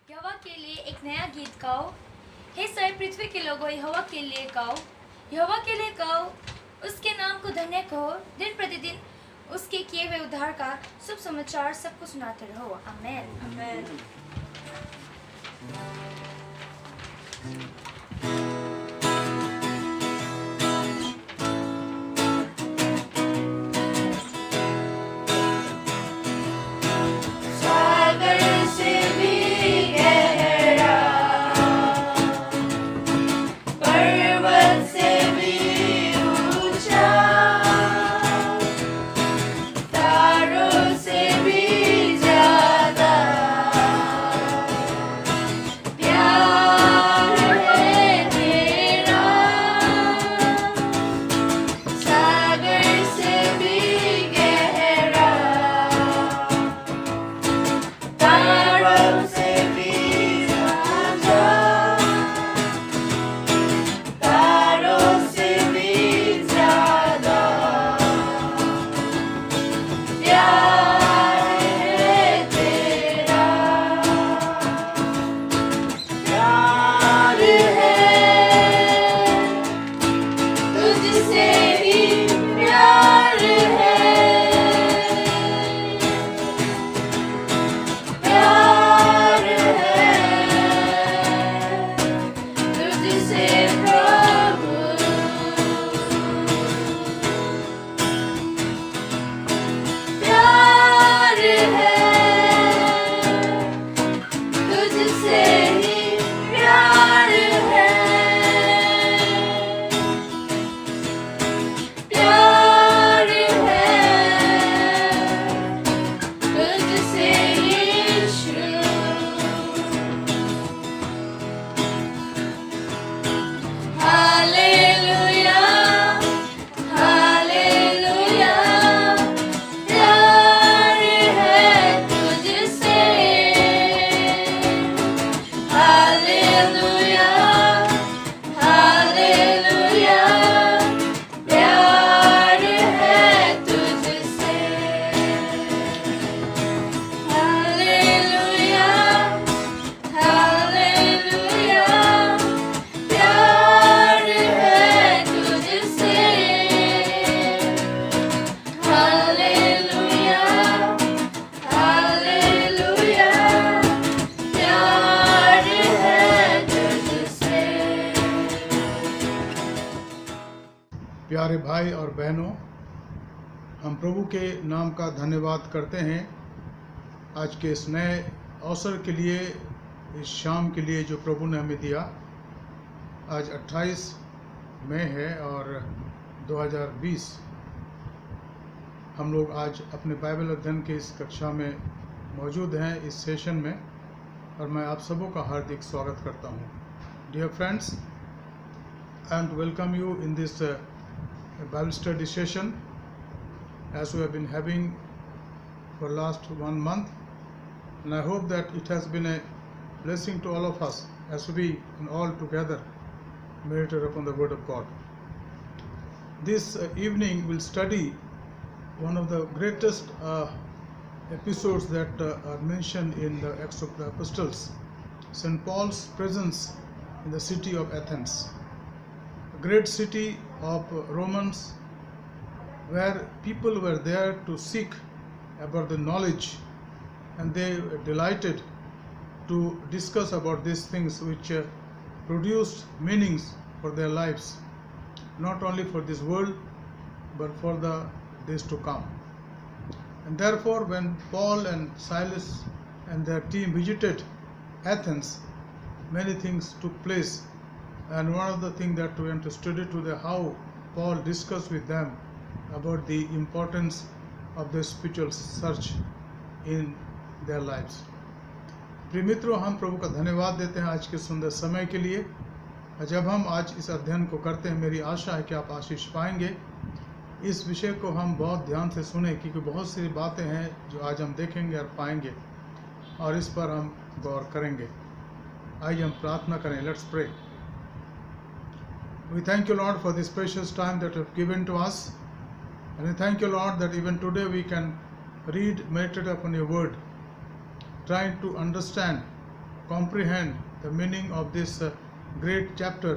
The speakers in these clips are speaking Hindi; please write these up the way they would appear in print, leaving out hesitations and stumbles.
यहोवा के लिए एक नया गीत गाओ। हे सारी पृथ्वी के लोगों, यहोवा के लिए गाओ, यहोवा के लिए गाओ। उसके नाम को धन्य कहो, दिन प्रतिदिन उसके किए हुए उद्धार का शुभ समाचार सबको सुनाते रहो। आमेन। आमेन। प्यारे भाई और बहनों, हम प्रभु के नाम का धन्यवाद करते हैं आज के इस नए अवसर के लिए, इस शाम के लिए जो प्रभु ने हमें दिया। आज 28 मई है और 2020। हम लोग आज अपने बाइबल अध्ययन के इस कक्षा में मौजूद हैं, इस सेशन में, और मैं आप सबों का हार्दिक स्वागत करता हूँ। Dear friends, I am to welcome you in this Bible study session as we have been having for last 1 month, and I hope that it has been a blessing to all of us as we all together meditate upon the Word of God. This evening we'll study one of the greatest episodes that are mentioned in the Acts of the Apostles, St. Paul's presence in the city of Athens, a great city of Romans, where people were there to seek about the knowledge, and they were delighted to discuss about these things which produced meanings for their lives, not only for this world but for the days to come. And therefore, when Paul and Silas and their team visited Athens, many things took place. And one of the things that we want to study today, how Paul discussed with them about the importance of the spiritual search in their lives. प्रिय मित्रों, हम प्रभु का धन्यवाद देते हैं आज के सुंदर समय के लिए। जब हम आज इस अध्ययन को करते हैं, मेरी आशा है कि आप आशीष पाएंगे। इस विषय को हम बहुत ध्यान से सुने, क्योंकि बहुत सी बातें हैं जो आज हम देखेंगे और पाएंगे, और इस पर हम गौर करेंगे। आइए हम प्रार्थना करें। Let's pray. We thank you, Lord, for this precious time that you have given to us. And we thank you, Lord, that even today we can read, meditate upon your word, trying to understand comprehend the meaning of this great chapter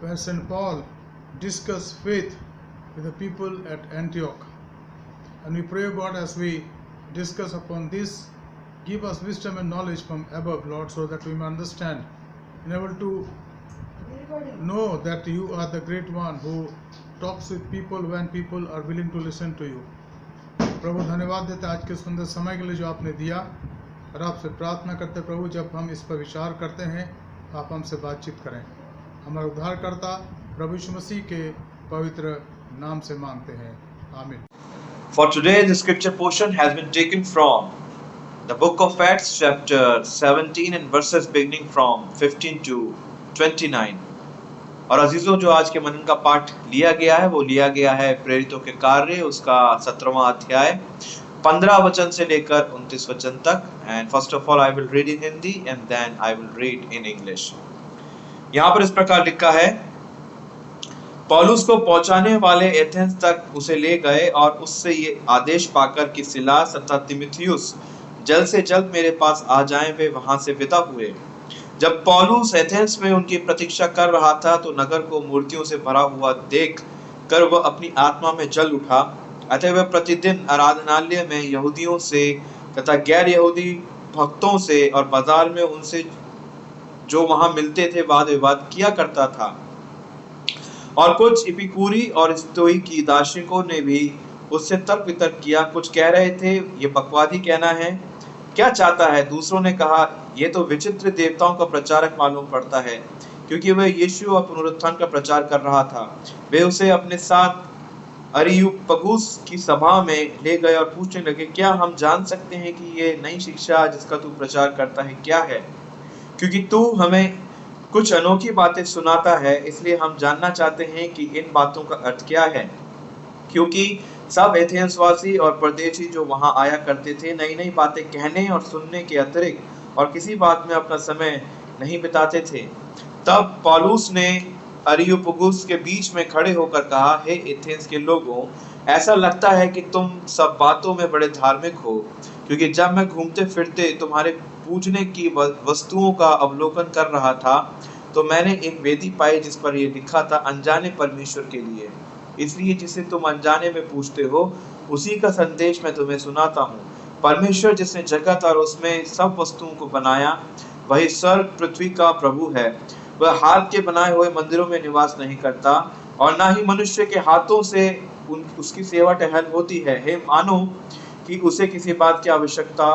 where St. Paul discussed faith with the people at Antioch. And we pray, God, as we discuss upon this, give us wisdom and knowledge from above, Lord, so that we may understand and able to know that you are the great one who talks with people when people are willing to listen to you. प्रभु धन्यवाद देते आज के सुंदर समय के लिए जो आपने दिया, और आपसे प्रार्थना करते प्रभु जब हम इस पर विचार करते हैं आप हमसे बातचीत करें। हमारा उद्धारकर्ता प्रभु यीशु मसीह के पवित्र नाम से मांगते हैं, आमीन। For today, the scripture portion has been taken from the book of Acts, chapter 17 and verses beginning from 15 to 29. और अजीजों, जो आज के मनन का पाठ लिया गया है वो लिया गया है प्रेरितों के कार्य उसका 17वां अध्याय 15 वचन से लेकर 29 वचन तक। And first of all I will read in Hindi and then I will read in English. यहाँ पर इस प्रकार लिखा है, पौलुस को पहुंचाने वाले एथेंस तक उसे ले गए और उससे ये आदेश पाकर कि सिलास तथा तीमुथियुस जल्द से जल्द मेरे पास आ जाएं, वे वहां से विदा हुए। जब पौलुस एथेंस में उनकी प्रतीक्षा कर रहा था तो नगर को मूर्तियों से भरा हुआ देख कर वह अपनी आत्मा में जल उठा। अतः वह प्रतिदिन आराधनालय में यहूदियों से तथा गैर यहूदी भक्तों से और बाजार में उनसे जो वहां मिलते थे वाद विवाद किया करता था। और कुछ इपिकूरी और स्तोईकी दार्शनिकों ने भी उससे तर्क वितर्क किया। कुछ कह रहे थे ये बकवादी कहना है, क्या चाहता है। दूसरों ने कहा ये तो विचित्र देवताओं का प्रचारक मालूम पड़ता है, क्योंकि वह यीशु और पुनरुत्थान का प्रचार कर रहा था। वे उसे अपने साथ अरियुपगुस की सभा में ले गए और पूछने लगे, क्या हम जान सकते हैं कि ये नई शिक्षा जिसका तू प्रचार करता है क्या है, क्योंकि तू हमें कुछ अनोखी बातें सुनाता है, इसलिए हम जानना चाहते हैं कि इन बातों का अर्थ क्या है। क्योंकि सब एथेंसवासी और परदेशी जो वहां आया करते थे नई नई बातें कहने और सुनने के अतिरिक्त और किसी बात में अपना समय नहीं बिताते थे। तब पौलुस ने अरियुपगुस के बीच में खड़े होकर कहा, हे एथेंस के लोगों, ऐसा लगता है कि तुम सब बातों में बड़े धार्मिक हो, क्योंकि जब मैं घूमते फिरते तुम्हारे पूजने की वस्तुओं का अवलोकन कर रहा था तो मैंने एक वेदी पाई जिस पर यह लिखा था, अनजाने परमेश्वर के लिए। इसलिए जिसे तुम अनजाने में पूछते हो उसी का संदेश मैं तुम्हें सुनाता हूँ। परमेश्वर जिसने जगत और उसमें सब वस्तुओं को बनाया वही स्वर्ग पृथ्वी का प्रभु है। वह हाथ के बनाए हुए मंदिरों में निवास नहीं करता और ना ही मनुष्य के हाथों से उसकी सेवा टहल होती है। हे मानो कि उसे किसी बात की आवश्यकता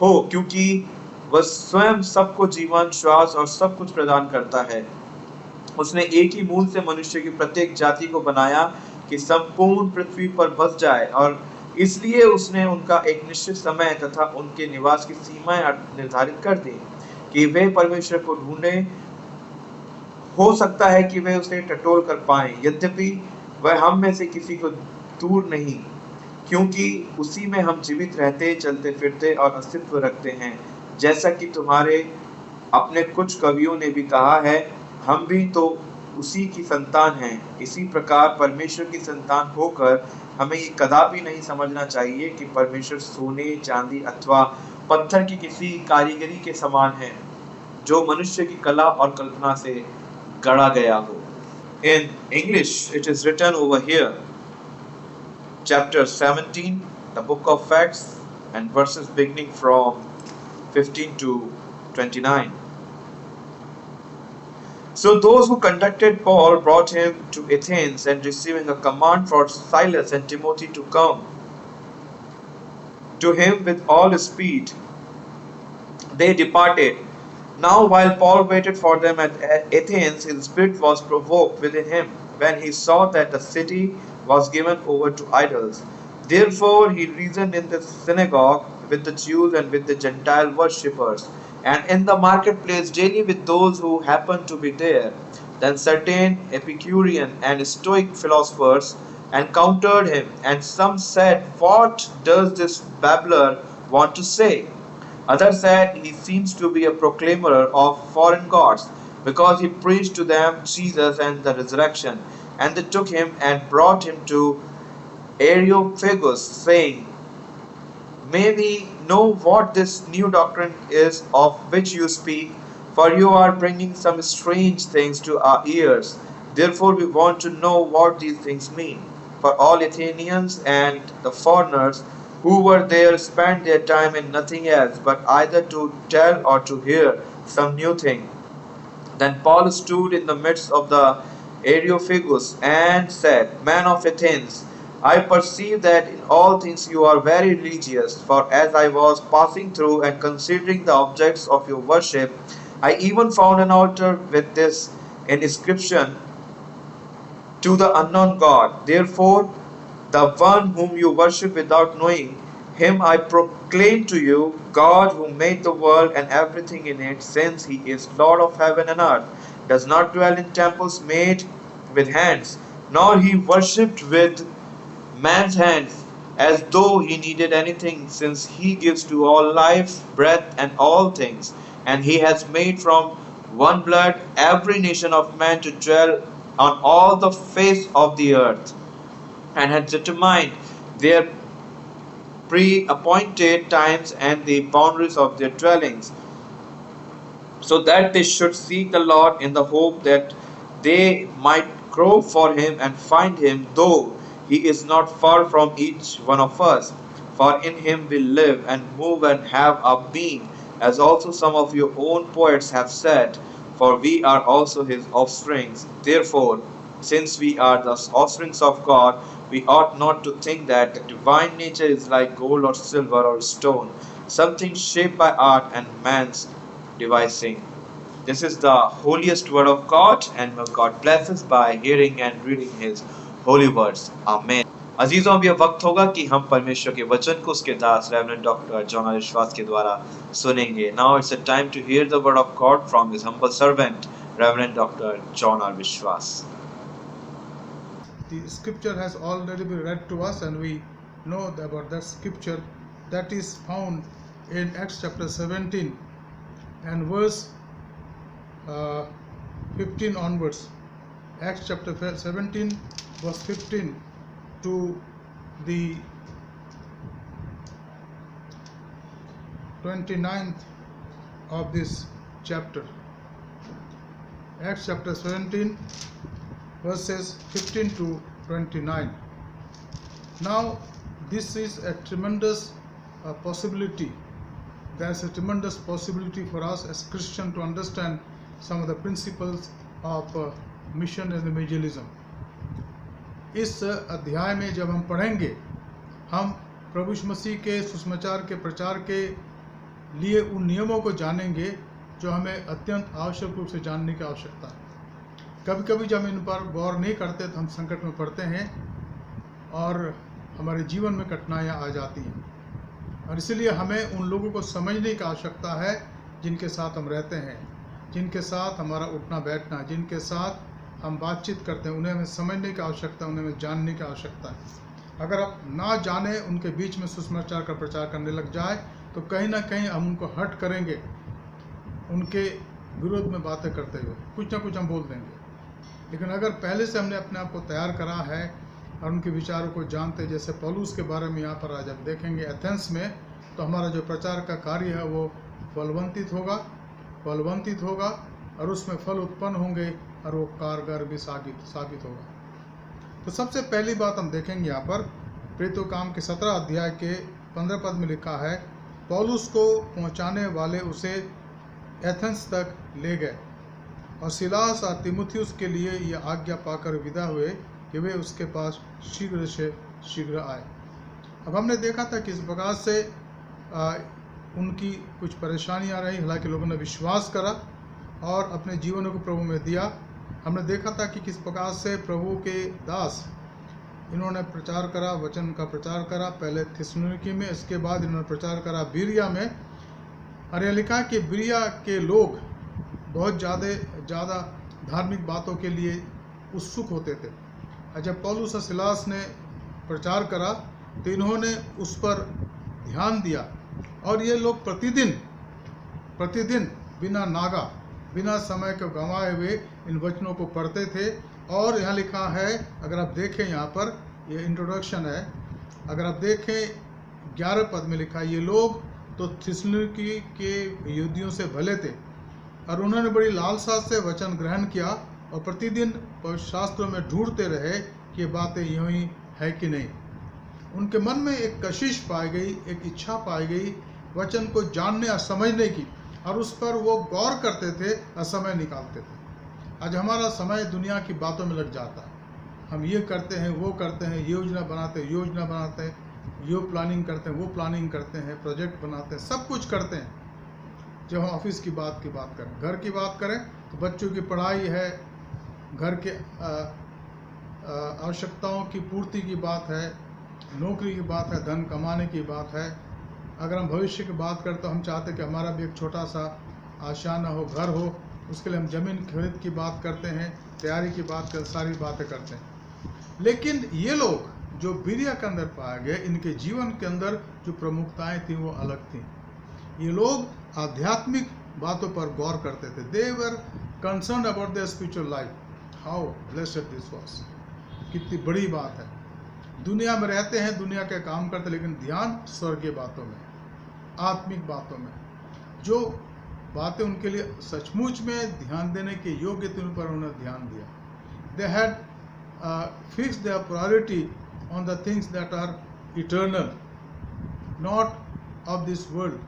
हो, क्योंकि वह स्वयं सबको जीवन, श्वास और सब कुछ प्रदान करता है। उसने एक ही मूल से मनुष्य की प्रत्येक जाति को बनाया कि संपूर्ण पृथ्वी पर बस जाए, और इसलिए उसने उनका एक निश्चित समय तथा उनके निवास की सीमाएं निर्धारित कर दी कि वे परमेश्वर को ढूंढे। हो सकता है कि वे उसे टटोल कर पाएं, यद्यपि वह हम में से किसी को दूर नहीं, क्योंकि उसी में हम जीवित रहते, चलते फिरते और अस्तित्व रखते हैं। जैसा कि तुम्हारे अपने कुछ कवियों ने भी कहा है, हम भी तो उसी की संतान हैं। इसी प्रकार परमेश्वर की संतान होकर हमें ये कदापि नहीं समझना चाहिए कि परमेश्वर सोने, चांदी अथवा पत्थर की किसी कारीगरी के समान है जो मनुष्य की कला और कल्पना से गढ़ा गया हो। In English, it is written over here, chapter 17, the book of Acts, and verses beginning from 15 to 29. So those who conducted Paul brought him to Athens, and receiving a command for Silas and Timothy to come to him with all speed, they departed. Now while Paul waited for them at Athens, his spirit was provoked within him when he saw that the city was given over to idols. Therefore he reasoned in the synagogue with the Jews and with the Gentile worshippers, and in the marketplace daily with those who happened to be there. Then certain Epicurean and Stoic philosophers encountered him, and some said, what does this babbler want to say? Others said, he seems to be a proclaimer of foreign gods, because he preached to them Jesus and the resurrection. And they took him and brought him to Areopagus, saying, may we know what this new doctrine is of which you speak, for you are bringing some strange things to our ears. Therefore, we want to know what these things mean. For all Athenians and the foreigners who were there spent their time in nothing else but either to tell or to hear some new thing. Then Paul stood in the midst of the Areopagus and said, Men of Athens, I perceive that in all things you are very religious, for as I was passing through and considering the objects of your worship, I even found an altar with this inscription, To the unknown God. Therefore, the one whom you worship without knowing, him I proclaim to you, God who made the world and everything in it, since he is Lord of heaven and earth, does not dwell in temples made with hands, nor he worshipped with man's hands, as though he needed anything, since he gives to all life, breath, and all things. And he has made from one blood every nation of men to dwell on all the face of the earth, and had determined their pre-appointed times and the boundaries of their dwellings, so that they should seek the Lord in the hope that they might grow for him and find him, though he is not far from each one of us. For in him we live and move and have our being, as also some of your own poets have said, for we are also his offsprings. Therefore, since we are the offsprings of God, we ought not to think that the divine nature is like gold or silver or stone, something shaped by art and man's devising. This is the holiest word of God, and may God bless us by hearing and reading his holy words. Amen. अजीजों, अब यह वक्त होगा कि हम परमेश्वर के वचन को उसके दास रेवरेंड डॉक्टर जॉन आर विश्वास के द्वारा सुनेंगे. Now it's a time to hear the word of God from his humble servant, Reverend Dr. John R. Vishwas. The scripture has already been read to us, and we know about that scripture that is found in Acts chapter 17 and verse 15 onwards. Acts chapter 17 verse 15 to the 29th of this chapter. Acts chapter 17 verses 15 to 29. Now this is a tremendous possibility. There's a tremendous possibility for us as Christians to understand some of the principles of mission and evangelism. इस अध्याय में जब हम पढ़ेंगे, हम प्रभु यीशु मसीह के सुसमाचार के प्रचार के लिए उन नियमों को जानेंगे जो हमें अत्यंत आवश्यक रूप से जानने की आवश्यकता है. कभी कभी जब हम इन पर गौर नहीं करते तो हम संकट में पड़ते हैं और हमारे जीवन में कठिनाइयाँ आ जाती हैं, और इसलिए हमें उन लोगों को समझने की आवश्यकता है जिनके साथ हम रहते हैं, जिनके साथ हमारा उठना बैठना, जिनके साथ हम बातचीत करते हैं, उन्हें हमें समझने की आवश्यकता है, उन्हें हमें जानने की आवश्यकता है. अगर आप ना जाने उनके बीच में सुसमाचार का प्रचार करने लग जाए तो कहीं ना कहीं हम उनको हर्ट करेंगे, उनके विरोध में बातें करते हुए कुछ ना कुछ हम बोल देंगे. लेकिन अगर पहले से हमने अपने आप को तैयार करा है और उनके विचारों को जानते, जैसे पौलुस के बारे में यहाँ पर आज आप देखेंगे एथेंस में, तो हमारा जो प्रचार का कार्य है वो फलवंतित होगा और उसमें फल उत्पन्न होंगे और वो कारगर भी साबित होगा. तो सबसे पहली बात हम देखेंगे यहाँ पर प्रेरितों काम के 17 अध्याय के 15 पद में लिखा है, पौलुस को पहुँचाने वाले उसे एथेंस तक ले गए और सिलास और तीमुथियुस के लिए यह आज्ञा पाकर विदा हुए कि वे उसके पास शीघ्र से शीघ्र आए. अब हमने देखा था कि इस प्रकार से उनकी कुछ परेशानियां रही, हालांकि लोगों ने विश्वास करा और अपने जीवनों को प्रभु में दिया. हमने देखा था कि किस प्रकार से प्रभु के दास इन्होंने प्रचार करा, वचन का प्रचार करा, पहले थिस्सलुनीकि में, इसके बाद इन्होंने प्रचार करा बिरिया में. और यह लिखा कि बिरिया के लोग बहुत ज़्यादा धार्मिक बातों के लिए उत्सुक होते थे. और जब पौलुस और सिलास ने प्रचार करा तो इन्होंने उस पर ध्यान दिया और ये लोग प्रतिदिन बिना नागा, बिना समय को गंवाए हुए इन वचनों को पढ़ते थे. और यहाँ लिखा है, अगर आप देखें, यहाँ पर ये इंट्रोडक्शन है, अगर आप देखें 11 पद में लिखा है, ये लोग तो थिस्सलुनीकि के यहूदियों से भले थे और उन्होंने बड़ी लालसा से वचन ग्रहण किया और प्रतिदिन पवित्र शास्त्रों में ढूंढते रहे कि ये बातें यूं ही है कि नहीं। उनके मन में एक कशिश पाई गई, एक इच्छा पाई गई वचन को जानने और समझने की, और उस पर वो गौर करते थे और समय निकालते थे। आज हमारा समय दुनिया की बातों में लग जाता है। हम ये करते हैं, वो करते हैं, योजना बनाते हैं, यो प्लानिंग करते हैं, वो प्लानिंग करते हैं, प्रोजेक्ट बनाते हैं, सब कुछ करते हैं। जब हम ऑफिस की बात करें, घर की बात करें तो बच्चों की पढ़ाई है, घर के आवश्यकताओं की पूर्ति की बात है, नौकरी की बात है, धन कमाने की बात है। अगर हम भविष्य की बात करें तो हम चाहते हैं कि हमारा भी एक छोटा सा आशियाना हो, घर हो, उसके लिए हम ज़मीन खरीद की बात करते हैं, तैयारी की बात करते, सारी बातें करते हैं। लेकिन ये लोग जो बिरिया के अंदर पाए गए, इनके जीवन के अंदर जो प्रमुखताएं थी वो अलग थी। ये लोग आध्यात्मिक बातों पर गौर करते थे। They were concerned about their spiritual life, how blessed this was. कितनी बड़ी बात है। दुनिया में रहते हैं, दुनिया के काम करते हैं, लेकिन ध्यान स्वर्गीय बातों में, आत्मिक बातों में। जो बातें उनके लिए सचमुच में ध्यान देने के योग्य थी, उन पर उन्होंने ध्यान दिया। They had fixed there priority on the things that are eternal, not of this world,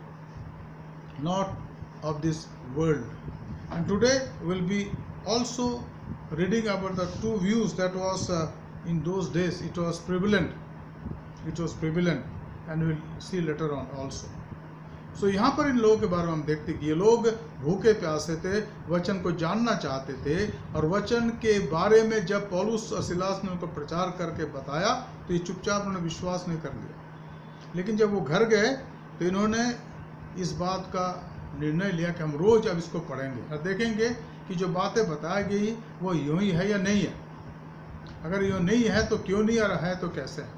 And today we'll be also reading about the two views that was in those days. It was prevalent, and we'll see later on also. So यहाँ पर इन लोगों के बारे में हम देखते कि ये लोग भूखे प्यासे थे, वचन को जानना चाहते थे, और वचन के बारे में जब पौलुस और सिलास ने उनको प्रचार करके बताया तो ये चुपचाप उन्होंने विश्वास नहीं कर लिया। लेकिन जब वो घर गए तो इन्होंने इस बात का निर्णय लिया कि हम रोज अब इसको पढ़ेंगे और देखेंगे कि जो बातें बताई गई वो यूं ही है या नहीं है। अगर यूं नहीं है तो क्यों नहीं, और है तो कैसे है,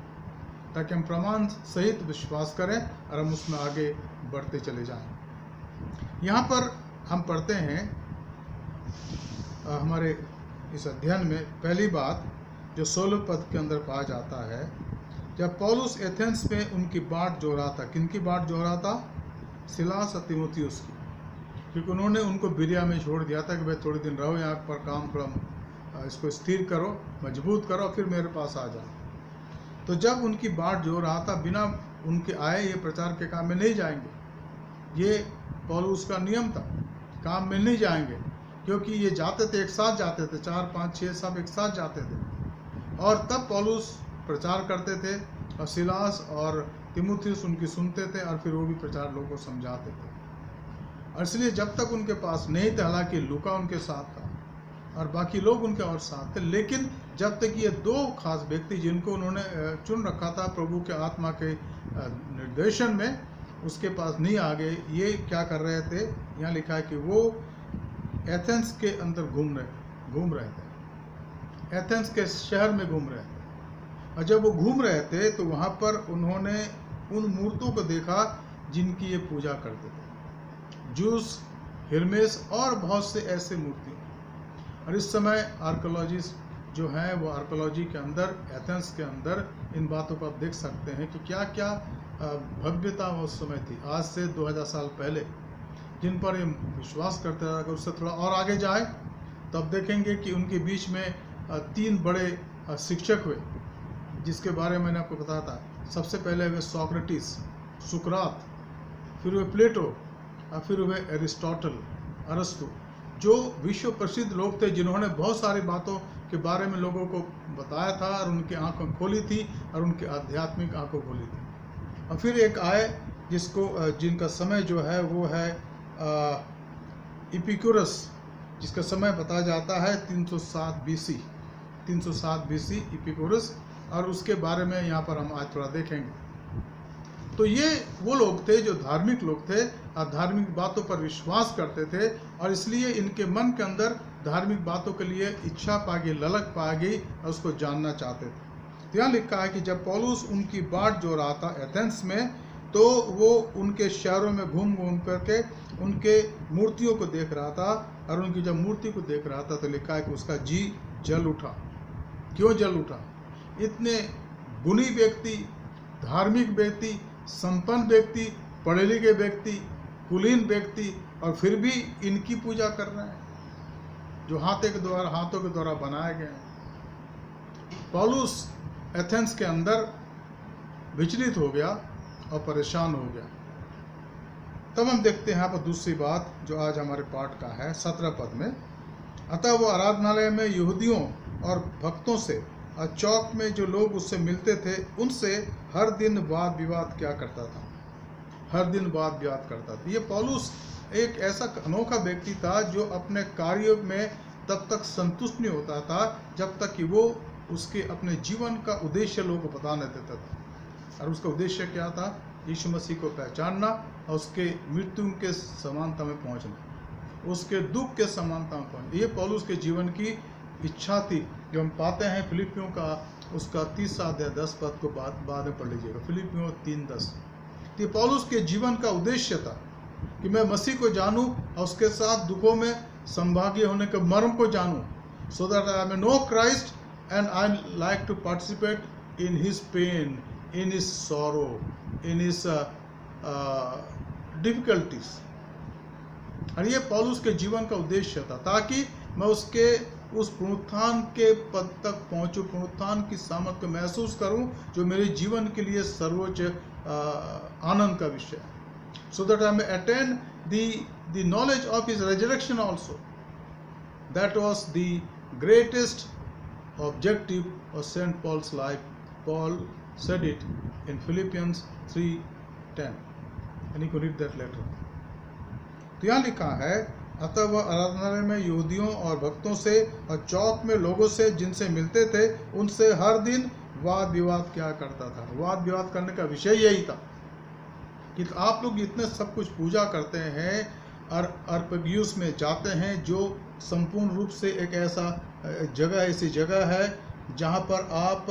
ताकि हम प्रमाण सहित विश्वास करें और हम उसमें आगे बढ़ते चले जाएं। यहाँ पर हम पढ़ते हैं हमारे इस अध्ययन में पहली बात जो 16 पद के अंदर पाया जाता है, जब पौलुस एथेंस में उनकी बाट जो रहा था। किनकी बाट जो रहा था? सिलास और तीमुथियुस की, क्योंकि उन्होंने उनको बिरिया में छोड़ दिया था कि भाई थोड़े दिन रहो यहाँ पर, काम थोड़ा इसको स्थिर करो, मजबूत करो, फिर मेरे पास आ जाओ। तो जब उनकी बाट जो रहा था, बिना उनके आए ये प्रचार के काम में नहीं जाएंगे। ये पौलुस का नियम था, काम में नहीं जाएंगे, क्योंकि ये जाते थे, एक साथ जाते थे, 4, 5, 6 सब एक साथ जाते थे। और तब पौलुस प्रचार करते थे और सिलास और तीमुथियुस उनकी सुनते थे, और फिर वो भी प्रचार लोगों को समझाते थे। और इसलिए जब तक उनके पास नहीं थे, हालांकि लूका उनके साथ था और बाकी लोग उनके और साथ थे, लेकिन जब तक ये दो खास व्यक्ति जिनको उन्होंने चुन रखा था प्रभु के आत्मा के निर्देशन में, उसके पास नहीं आ गए। ये क्या कर रहे थे? यहाँ लिखा है कि वो एथेंस के अंदर घूम रहे थे, एथेंस के शहर में घूम रहे थे। और जब वो घूम रहे थे तो वहाँ पर उन्होंने उन मूर्तों को देखा जिनकी ये पूजा करते थे, जूस, हिरमेस और बहुत से ऐसे मूर्ति। और इस समय आर्कोलॉजिस्ट जो हैं वो आर्कोलॉजी के अंदर, एथेंस के अंदर इन बातों को आप देख सकते हैं कि क्या क्या भव्यता उस समय थी, आज से 2000 साल पहले, जिन पर ये विश्वास करते रहे। अगर उससे थोड़ा और आगे जाए तो आप देखेंगे कि उनके बीच में 3 बड़े शिक्षक हुए, जिसके बारे में मैंने आपको बताया था। सबसे पहले हुए सोक्रेटिस, सुकरात, फिर हुए प्लेटो, और फिर हुए एरिस्टोटल, अरस्तु, जो विश्व प्रसिद्ध लोग थे, जिन्होंने बहुत सारी बातों के बारे में लोगों को बताया था और उनकी आंखें खोली थी और उनकी आध्यात्मिक आंखों खोली थी। और फिर एक आए जिनका समय जो है वो है इपिक्यूरस, जिसका समय बताया जाता है 307 BC इपिक्यूरस, और उसके बारे में यहाँ पर हम आज थोड़ा देखेंगे। तो ये वो लोग थे जो धार्मिक लोग थे और धार्मिक बातों पर विश्वास करते थे, और इसलिए इनके मन के अंदर धार्मिक बातों के लिए इच्छा पा गई, ललक पा गई, और उसको जानना चाहते थे। तो यहाँ लिखा है कि जब पौलुस उनकी बाट जो रहा था एथेंस में, तो वो उनके शहरों में घूम करके उनके मूर्तियों को देख रहा था, और उनकी जब मूर्ति को देख रहा था तो लिखा है कि उसका जी जल उठा। क्यों जल उठा? इतने गुणी व्यक्ति, धार्मिक व्यक्ति, संपन्न व्यक्ति, पढ़े लिखे व्यक्ति, कुलीन व्यक्ति, और फिर भी इनकी पूजा कर रहे हैं जो हाथों के द्वारा बनाए गए हैं। पौलुस एथेंस के अंदर विचलित हो गया और परेशान हो गया। तब हम देखते हैं यहाँ पर दूसरी बात जो आज हमारे पाठ का है 17 पद में। अतः वो आराधनालय में यहूदियों और भक्तों से और चौक में जो लोग उससे मिलते थे उनसे हर दिन वाद विवाद क्या करता था, हर दिन वाद विवाद करता था। ये पौलुस एक ऐसा अनोखा व्यक्ति था जो अपने कार्यों में तब तक संतुष्ट नहीं होता था जब तक कि वो उसके अपने जीवन का उद्देश्य लोगों को बताने देता था। और उसका उद्देश्य क्या था? यीशु मसीह को पहचानना और उसके मृत्यु के समानता में पहुंचना, उसके दुख के समानता में पहुंचना। ये पौलुस के जीवन की इच्छा थी जो हम पाते हैं फिलिपियों का उसका 30 अध्याय 10 पद को बाद में पढ़ लीजिएगा, फिलिपियों 3:10। ये पौलुस के जीवन का उद्देश्य था कि मैं मसीह को जानूं और उसके साथ दुखों में संभागी होने के मर्म को जानूं, so that I may know Christ and I like to participate in his pain, in his sorrow, in his difficulties। और ये पौलुस के जीवन का उद्देश्य था ताकि मैं उसके उस पुनरुत्थान के पद तक पहुंचूं, पुनरुत्थान की सामर्थ को महसूस करूं जो मेरे जीवन के लिए सर्वोच्च आनंद का विषय है। So that I may attain the knowledge of his resurrection also. That was the greatest objective of St. Paul's life. Paul said it in Philippians 3:10. And you can read that letter. तो यहाँ लिखा है, अतः वह आराधनालय में यहूदियों और भक्तों से और चौक में लोगों से जिनसे मिलते थे उनसे हर दिन वाद विवाद क्या करता था। वाद विवाद करने का विषय यही था कि आप लोग इतने सब कुछ पूजा करते हैं और अर्पग्यूस में जाते हैं जो संपूर्ण रूप से एक ऐसा ऐसी जगह है जहाँ पर आप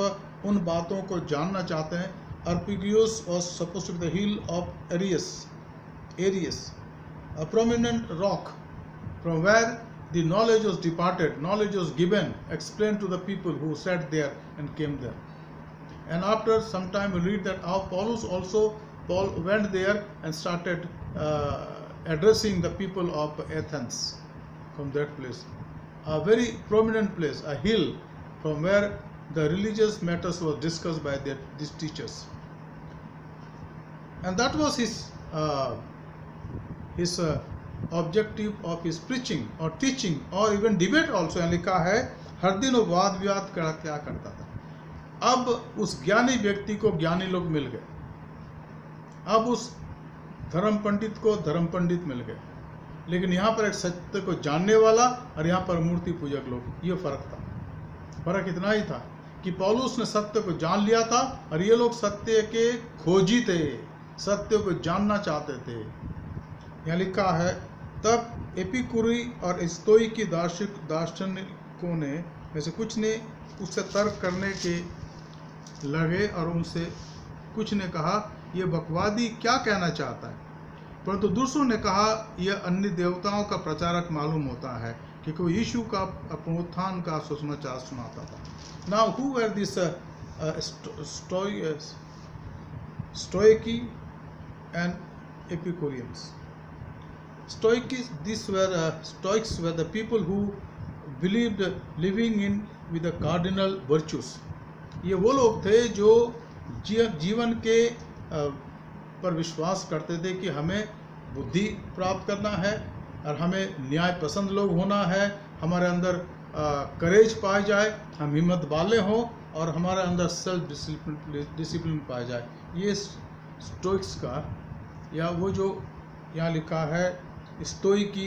उन बातों को जानना चाहते हैं। अर्पग्यूस was supposed to be the hill of Arius, a prominent rock from where the knowledge was departed, knowledge was given, explained to the people who sat there and came there. And after some time we read that how Paul went there and started addressing the people of Athens from that place. A very prominent place, a hill from where the religious matters were discussed by these teachers. And that was his objective of his preaching or teaching or even debate also। यहाँ लिखा है हर दिन वो वाद विवाद क्या करता था। अब उस ज्ञानी व्यक्ति को ज्ञानी लोग मिल गए, अब उस धर्म पंडित को धर्म पंडित मिल गए, लेकिन यहाँ पर एक सत्य को जानने वाला और यहाँ पर मूर्ति पूजक लोग, ये फर्क था। फर्क इतना ही था कि पौलुस ने सत्य को जान लिया था और ये लोग सत्य के खोजी थे, सत्य को जानना चाहते थे। यहाँ लिखा है तब एपिकुरी और स्तोई की दार्शनिकों ने में से कुछ ने उससे तर्क करने के लगे और उनसे कुछ ने कहा यह बकवादी क्या कहना चाहता है, परंतु दूसरों ने कहा यह अन्य देवताओं का प्रचारक मालूम होता है क्योंकि वो यीशु का पुनरुत्थान का सुसमाचार सुनाता था। Now who were this Stoics and Epicureans. Stoics were the people who believed living in with the cardinal virtues। ये वो लोग थे जो जीवन के पर विश्वास करते थे कि हमें बुद्धि प्राप्त करना है और हमें न्याय पसंद लोग होना है, हमारे अंदर करेज पाए जाए, हम हिम्मत वाले हों और हमारे अंदर सेल्फ डिसिप्लिन पाया जाए। ये स्टोइक्स का या वो जो यहाँ लिखा है स्टोई की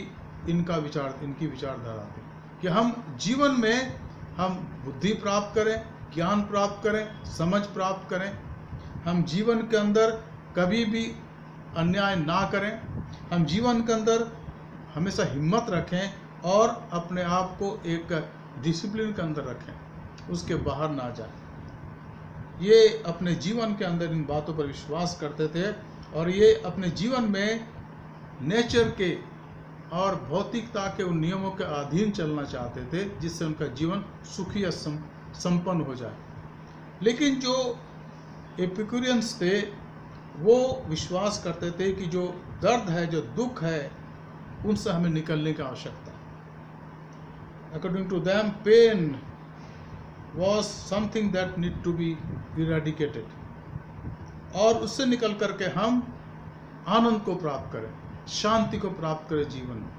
इनकी विचारधारा थी कि हम जीवन में हम बुद्धि प्राप्त करें, ज्ञान प्राप्त करें, समझ प्राप्त करें, हम जीवन के अंदर कभी भी अन्याय ना करें, हम जीवन के अंदर हमेशा हिम्मत रखें और अपने आप को एक डिसिप्लिन के अंदर रखें, उसके बाहर ना जाए। ये अपने जीवन के अंदर इन बातों पर विश्वास करते थे और ये अपने जीवन में नेचर के और भौतिकता के उन नियमों के अधीन चलना चाहते थे जिससे उनका जीवन सुखी या संपन्न हो जाए। लेकिन जो एपिक्यूरियंस थे वो विश्वास करते थे कि जो दर्द है, जो दुख है, उनसे हमें निकलने की आवश्यकता है। According to them pain was something that need to be eradicated, और उससे निकल करके हम आनंद को प्राप्त करें, शांति को प्राप्त करें जीवन में।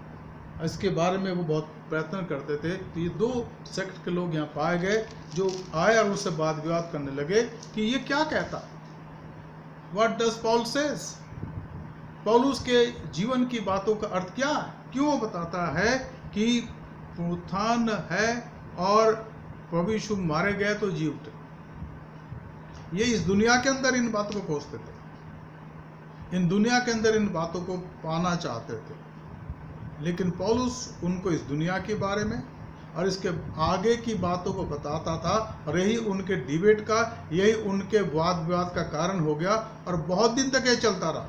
इसके बारे में वो बहुत प्रयत्न करते थे। तो ये दो सेक्ट के लोग यहाँ पाए गए जो आए और उससे वाद विवाद करने लगे कि ये क्या कहता, व्हाट डज पॉल सेज, पौलुस के जीवन की बातों का अर्थ क्या है, क्यों वो बताता है कि पुनरुत्थान है और प्रभु यीशु मारे गए तो जी उठे। ये इस दुनिया के अंदर इन बातों को खोजते थे, इन दुनिया के अंदर इन बातों को पाना चाहते थे, लेकिन पौलुस उनको इस दुनिया के बारे में और इसके आगे की बातों को बताता था, और यही उनके डिबेट का, यही उनके वाद विवाद का कारण हो गया, और बहुत दिन तक ये चलता रहा।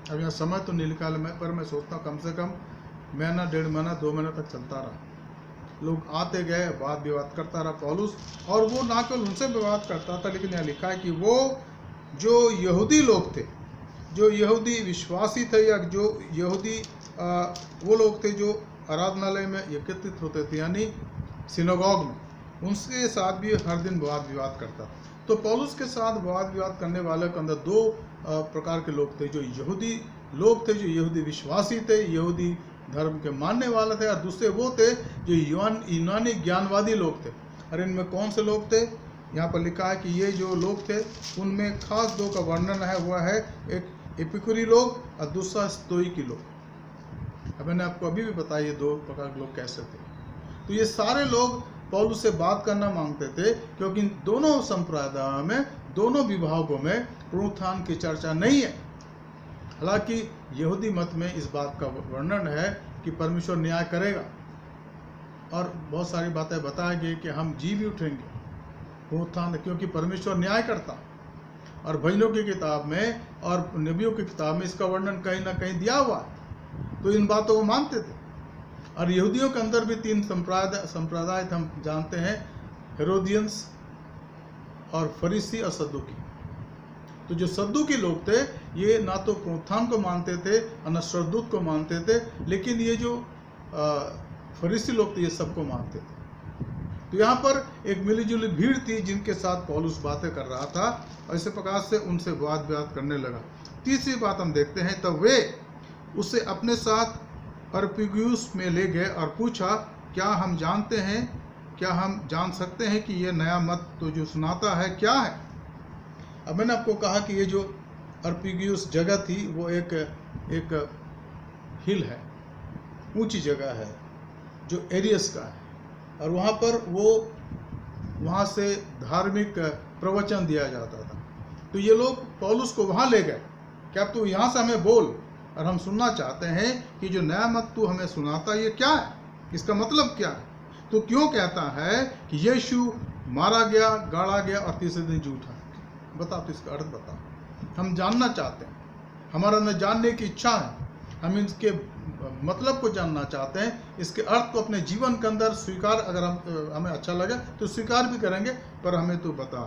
अब यहाँ समय तो नहीं लिखा मैं, पर मैं सोचता हूँ कम से कम महीना, 1.5 महीना, 2 महीने तक चलता रहा। लोग आते गए, वाद विवाद करता रहा पौलुस, और वो ना केवल उनसे विवाद करता था, लेकिन यहाँ लिखा है कि वो जो यहूदी लोग थे, जो यहूदी विश्वासी थे, या जो यहूदी वो लोग थे जो आराधनालय में एकत्रित होते थे, यानी सिनेगॉग में, उनके साथ भी हर दिन वाद विवाद करता था। तो पौलुस के साथ वाद विवाद करने वाले के अंदर दो प्रकार के लोग थे, जो यहूदी लोग थे, जो यहूदी विश्वासी थे, यहूदी धर्म के मानने वाले थे, और दूसरे वो थे जो यूनानी ज्ञानवादी लोग थे। और इनमें कौन से लोग थे, यहाँ पर लिखा है कि ये जो लोग थे उनमें खास दो का वर्णन है, वह है एक एपिकुरी लोग और दूसरा स्तोईकी लोग। अब मैंने आपको अभी भी बताया ये दो प्रकार के लोग कैसे थे। तो ये सारे लोग पौलुस से बात करना मांगते थे, क्योंकि इन दोनों संप्रदायों में, दोनों विभागों में पुनरुत्थान की चर्चा नहीं है। हालांकि यहूदी मत में इस बात का वर्णन है कि परमेश्वर न्याय करेगा, और बहुत सारी बातें बताई गई कि हम जी भी उठेंगे पुनरुत्थान, क्योंकि परमेश्वर न्याय करता। और भजनों की किताब में और नबियों की किताब में इसका वर्णन कहीं ना कहीं दिया हुआ है। तो इन बातों को मानते थे। और यहूदियों के अंदर भी 3 संप्रदाय हम जानते हैं, हेरोदियंस और फरीसी और सद्दुकी। तो जो सद्दुकी लोग थे, ये ना तो पुनरुत्थान को मानते थे और न स्वर्गदूत को मानते थे, लेकिन ये जो फरीसी लोग थे ये सबको मानते थे। तो यहाँ पर एक मिलीजुली भीड़ थी जिनके साथ पौलुस बातें कर रहा था, और इसी प्रकार से उनसे वाद विवाद करने लगा। तीसरी बात हम देखते हैं, तब वे उसे अपने साथ अरपिगुस में ले गए और पूछा, क्या हम जानते हैं, क्या हम जान सकते हैं कि यह नया मत तो जो सुनाता है क्या है। अब मैंने आपको कहा कि ये जो अरपिगुस जगह थी वो एक हिल है, ऊंची जगह है जो एरियस का है, और वहाँ पर वहाँ से धार्मिक प्रवचन दिया जाता था। तो ये लोग पौलुस को वहाँ ले गए, क्या तू यहाँ से हमें बोल, और हम सुनना चाहते हैं कि जो नया मत तू हमें सुनाता ये क्या है, इसका मतलब क्या है। तो क्यों कहता है कि यीशु मारा गया, गाड़ा गया और तीसरे दिन जी उठा, बता, तो इसका अर्थ बता। हम जानना चाहते हैं, हमारे अंदर जानने की इच्छा है, हम इसके मतलब को जानना चाहते हैं, इसके अर्थ को अपने जीवन के अंदर स्वीकार, अगर हमें अच्छा लगे तो स्वीकार भी करेंगे, पर हमें तो बता।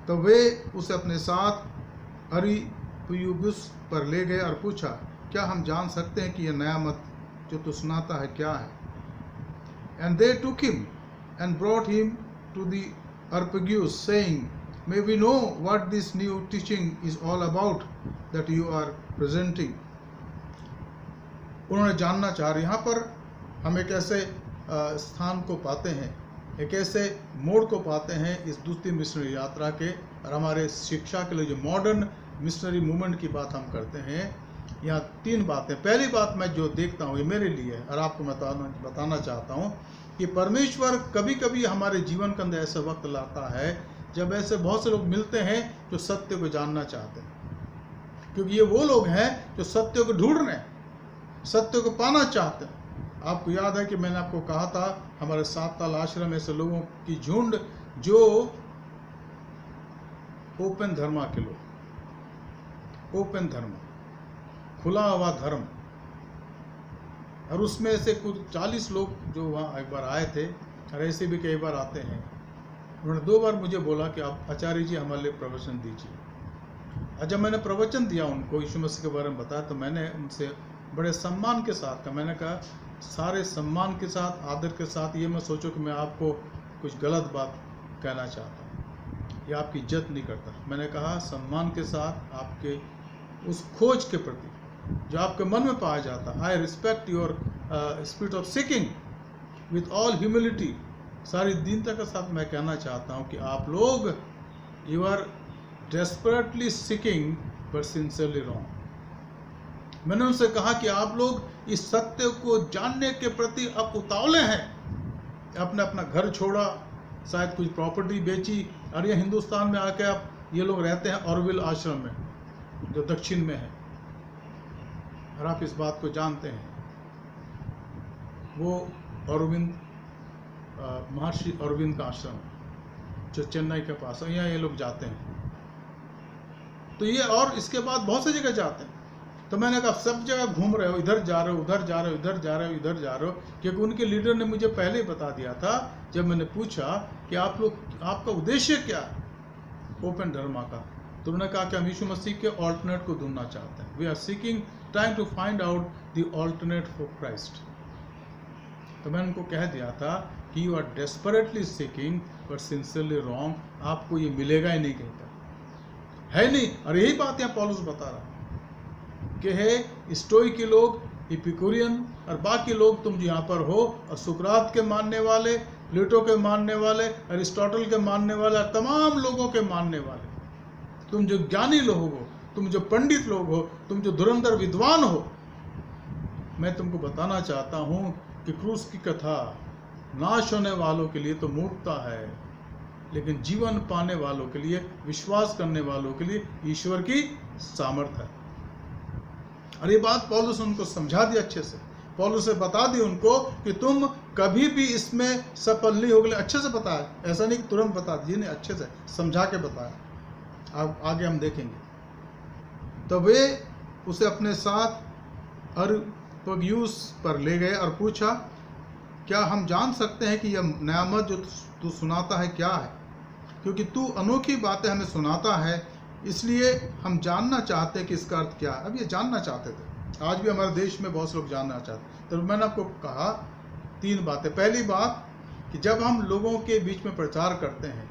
तो वे उसे अपने साथ अरियुगुस पर ले गए और पूछा, क्या हम जान सकते हैं कि यह नया मत जो तू सुनाता है क्या है। And they took him and brought him to the Areopagus, saying, may we know what this new teaching is all about that you are presenting. उन्होंने जानना चाह रहे, यहाँ पर हम एक ऐसे स्थान को पाते हैं, एक ऐसे मोड़ को पाते हैं इस दूसरी मिशनरी यात्रा के और हमारे शिक्षा के लिए जो मॉडर्न मिशनरी मूवमेंट की बात हम करते हैं। यहाँ 3 बातें। पहली बात मैं जो देखता हूँ ये मेरे लिए और आपको बताना चाहता हूँ कि परमेश्वर कभी कभी हमारे जीवन के अंदर ऐसा वक्त लाता है जब ऐसे बहुत से लोग मिलते हैं जो सत्य को जानना चाहते हैं, क्योंकि ये वो लोग हैं जो सत्य को ढूंढ रहे हैं, सत्य को पाना चाहते हैं। आपको याद है कि मैंने आपको कहा था हमारे 7 ताल आश्रम ऐसे लोगों की झुंड जो ओपन धर्मा के लोग, ओपन धर्म, खुला हुआ धर्म, और उसमें से कुछ 40 लोग जो वहाँ एक बार आए थे और ऐसे भी कई बार आते हैं। उन्होंने 2 बार मुझे बोला कि आप आचार्य जी हमारे लिए प्रवचन दीजिए। और जब मैंने प्रवचन दिया उनको यीशु मसीह के बारे में बताया, तो मैंने उनसे बड़े सम्मान के साथ कहा, मैंने कहा सारे सम्मान के साथ, आदर के साथ, ये मैं सोचो कि मैं आपको कुछ गलत बात कहना चाहता हूँ या आपकी इज्जत नहीं करता। मैंने कहा सम्मान के साथ आपके उस खोज के प्रति जो आपके मन में पाया जाता है, I respect your spirit of seeking with all humility, सारी दीनता के साथ मैं कहना चाहता हूँ कि आप लोग you are desperately seeking but sincerely wrong. मैंने उनसे कहा कि आप लोग इस सत्य को जानने के प्रति अब उतावले हैं। आपने अपना घर छोड़ा, शायद कुछ प्रॉपर्टी बेची, और ये हिंदुस्तान में आके आप ये लोग रहते हैं ऑरोविल आश्रम में जो दक्षिण में है, और आप इस बात को जानते हैं। वो अरविंद महर्षि अरविंद का आश्रम जो चेन्नई के पास है, यहाँ ये लोग जाते हैं। तो ये और इसके बाद बहुत सी जगह जाते हैं। तो मैंने कहा सब जगह घूम रहे हो, इधर जा रहे हो, उधर जा रहे हो, इधर जा रहे हो, इधर जा रहे हो, क्योंकि उनके लीडर ने मुझे पहले ही बता दिया था जब मैंने पूछा कि आप लोग, आपका उद्देश्य क्या है ओपन धर्मा का। तो उन्होंने कहा कि हम यीशु मसीह के ऑल्टरनेट को ढूंढना चाहते हैं। We are seeking, trying to find out the alternate for Christ. तो मैंने उनको कह दिया था कि you are desperately seeking but sincerely wrong, आपको ये मिलेगा ही नहीं, कहता है नहीं। और यही बात यहाँ पौलुस बता रहा कि है स्टोई के लोग, इपिकुरियन और बाकी लोग तुम जो यहाँ पर हो, और सुकरात के मानने वाले, प्लेटो के मानने वाले, अरिस्टोटल के मानने वाले, तमाम लोगों के मानने वाले, तुम जो ज्ञानी लोग हो, तुम जो पंडित लोग हो, तुम जो धुरंधर विद्वान हो, मैं तुमको बताना चाहता हूँ कि क्रूस की कथा नाश होने वालों के लिए तो मूर्खता है, लेकिन जीवन पाने वालों के लिए, विश्वास करने वालों के लिए ईश्वर की सामर्थ है। और ये बात पौलुस उनको समझा दी अच्छे से। पौलुस से बता दी उनको कि तुम कभी भी इसमें सफल नहीं होगे। अच्छे से बताया, ऐसा नहीं कि तुरंत बता दिए, नहीं, अच्छे से समझा के बताया। अब आगे हम देखेंगे। तो वे उसे अपने साथ अरियोपगुस पर ले गए और पूछा, क्या हम जान सकते हैं कि यह नेमत जो तू सुनाता है क्या है? क्योंकि तू अनोखी बातें हमें सुनाता है, इसलिए हम जानना चाहते हैं कि इसका अर्थ क्या है। अब ये जानना चाहते थे, आज भी हमारे देश में बहुत से लोग जानना चाहते हैं। तो मैंने आपको कहा 3 बातें। पहली बात कि जब हम लोगों के बीच में प्रचार करते हैं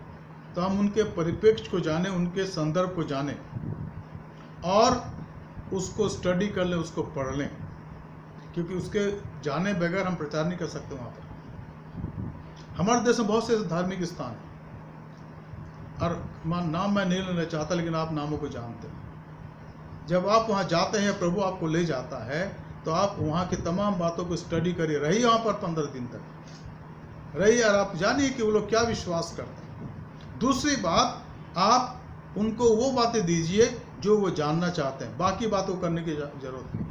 तो हम उनके परिप्रेक्ष्य को जाने, उनके संदर्भ को जाने और उसको स्टडी कर लें, उसको पढ़ लें, क्योंकि उसके जाने बगैर हम प्रचार नहीं कर सकते। वहाँ पर हमारे देश में बहुत से धार्मिक स्थान हैं, और नाम मैं नहीं लेना चाहता, लेकिन आप नामों को जानते हैं। जब आप वहाँ जाते हैं, प्रभु आपको ले जाता है, तो आप वहाँ की तमाम बातों को स्टडी करिए, रहिए वहाँ पर 15 दिन तक रहिए, और आप जानिए कि वो लोग क्या विश्वास करते हैं। दूसरी बात, आप उनको वो बातें दीजिए जो वो जानना चाहते हैं, बाकी बातों को करने की जरूरत नहीं,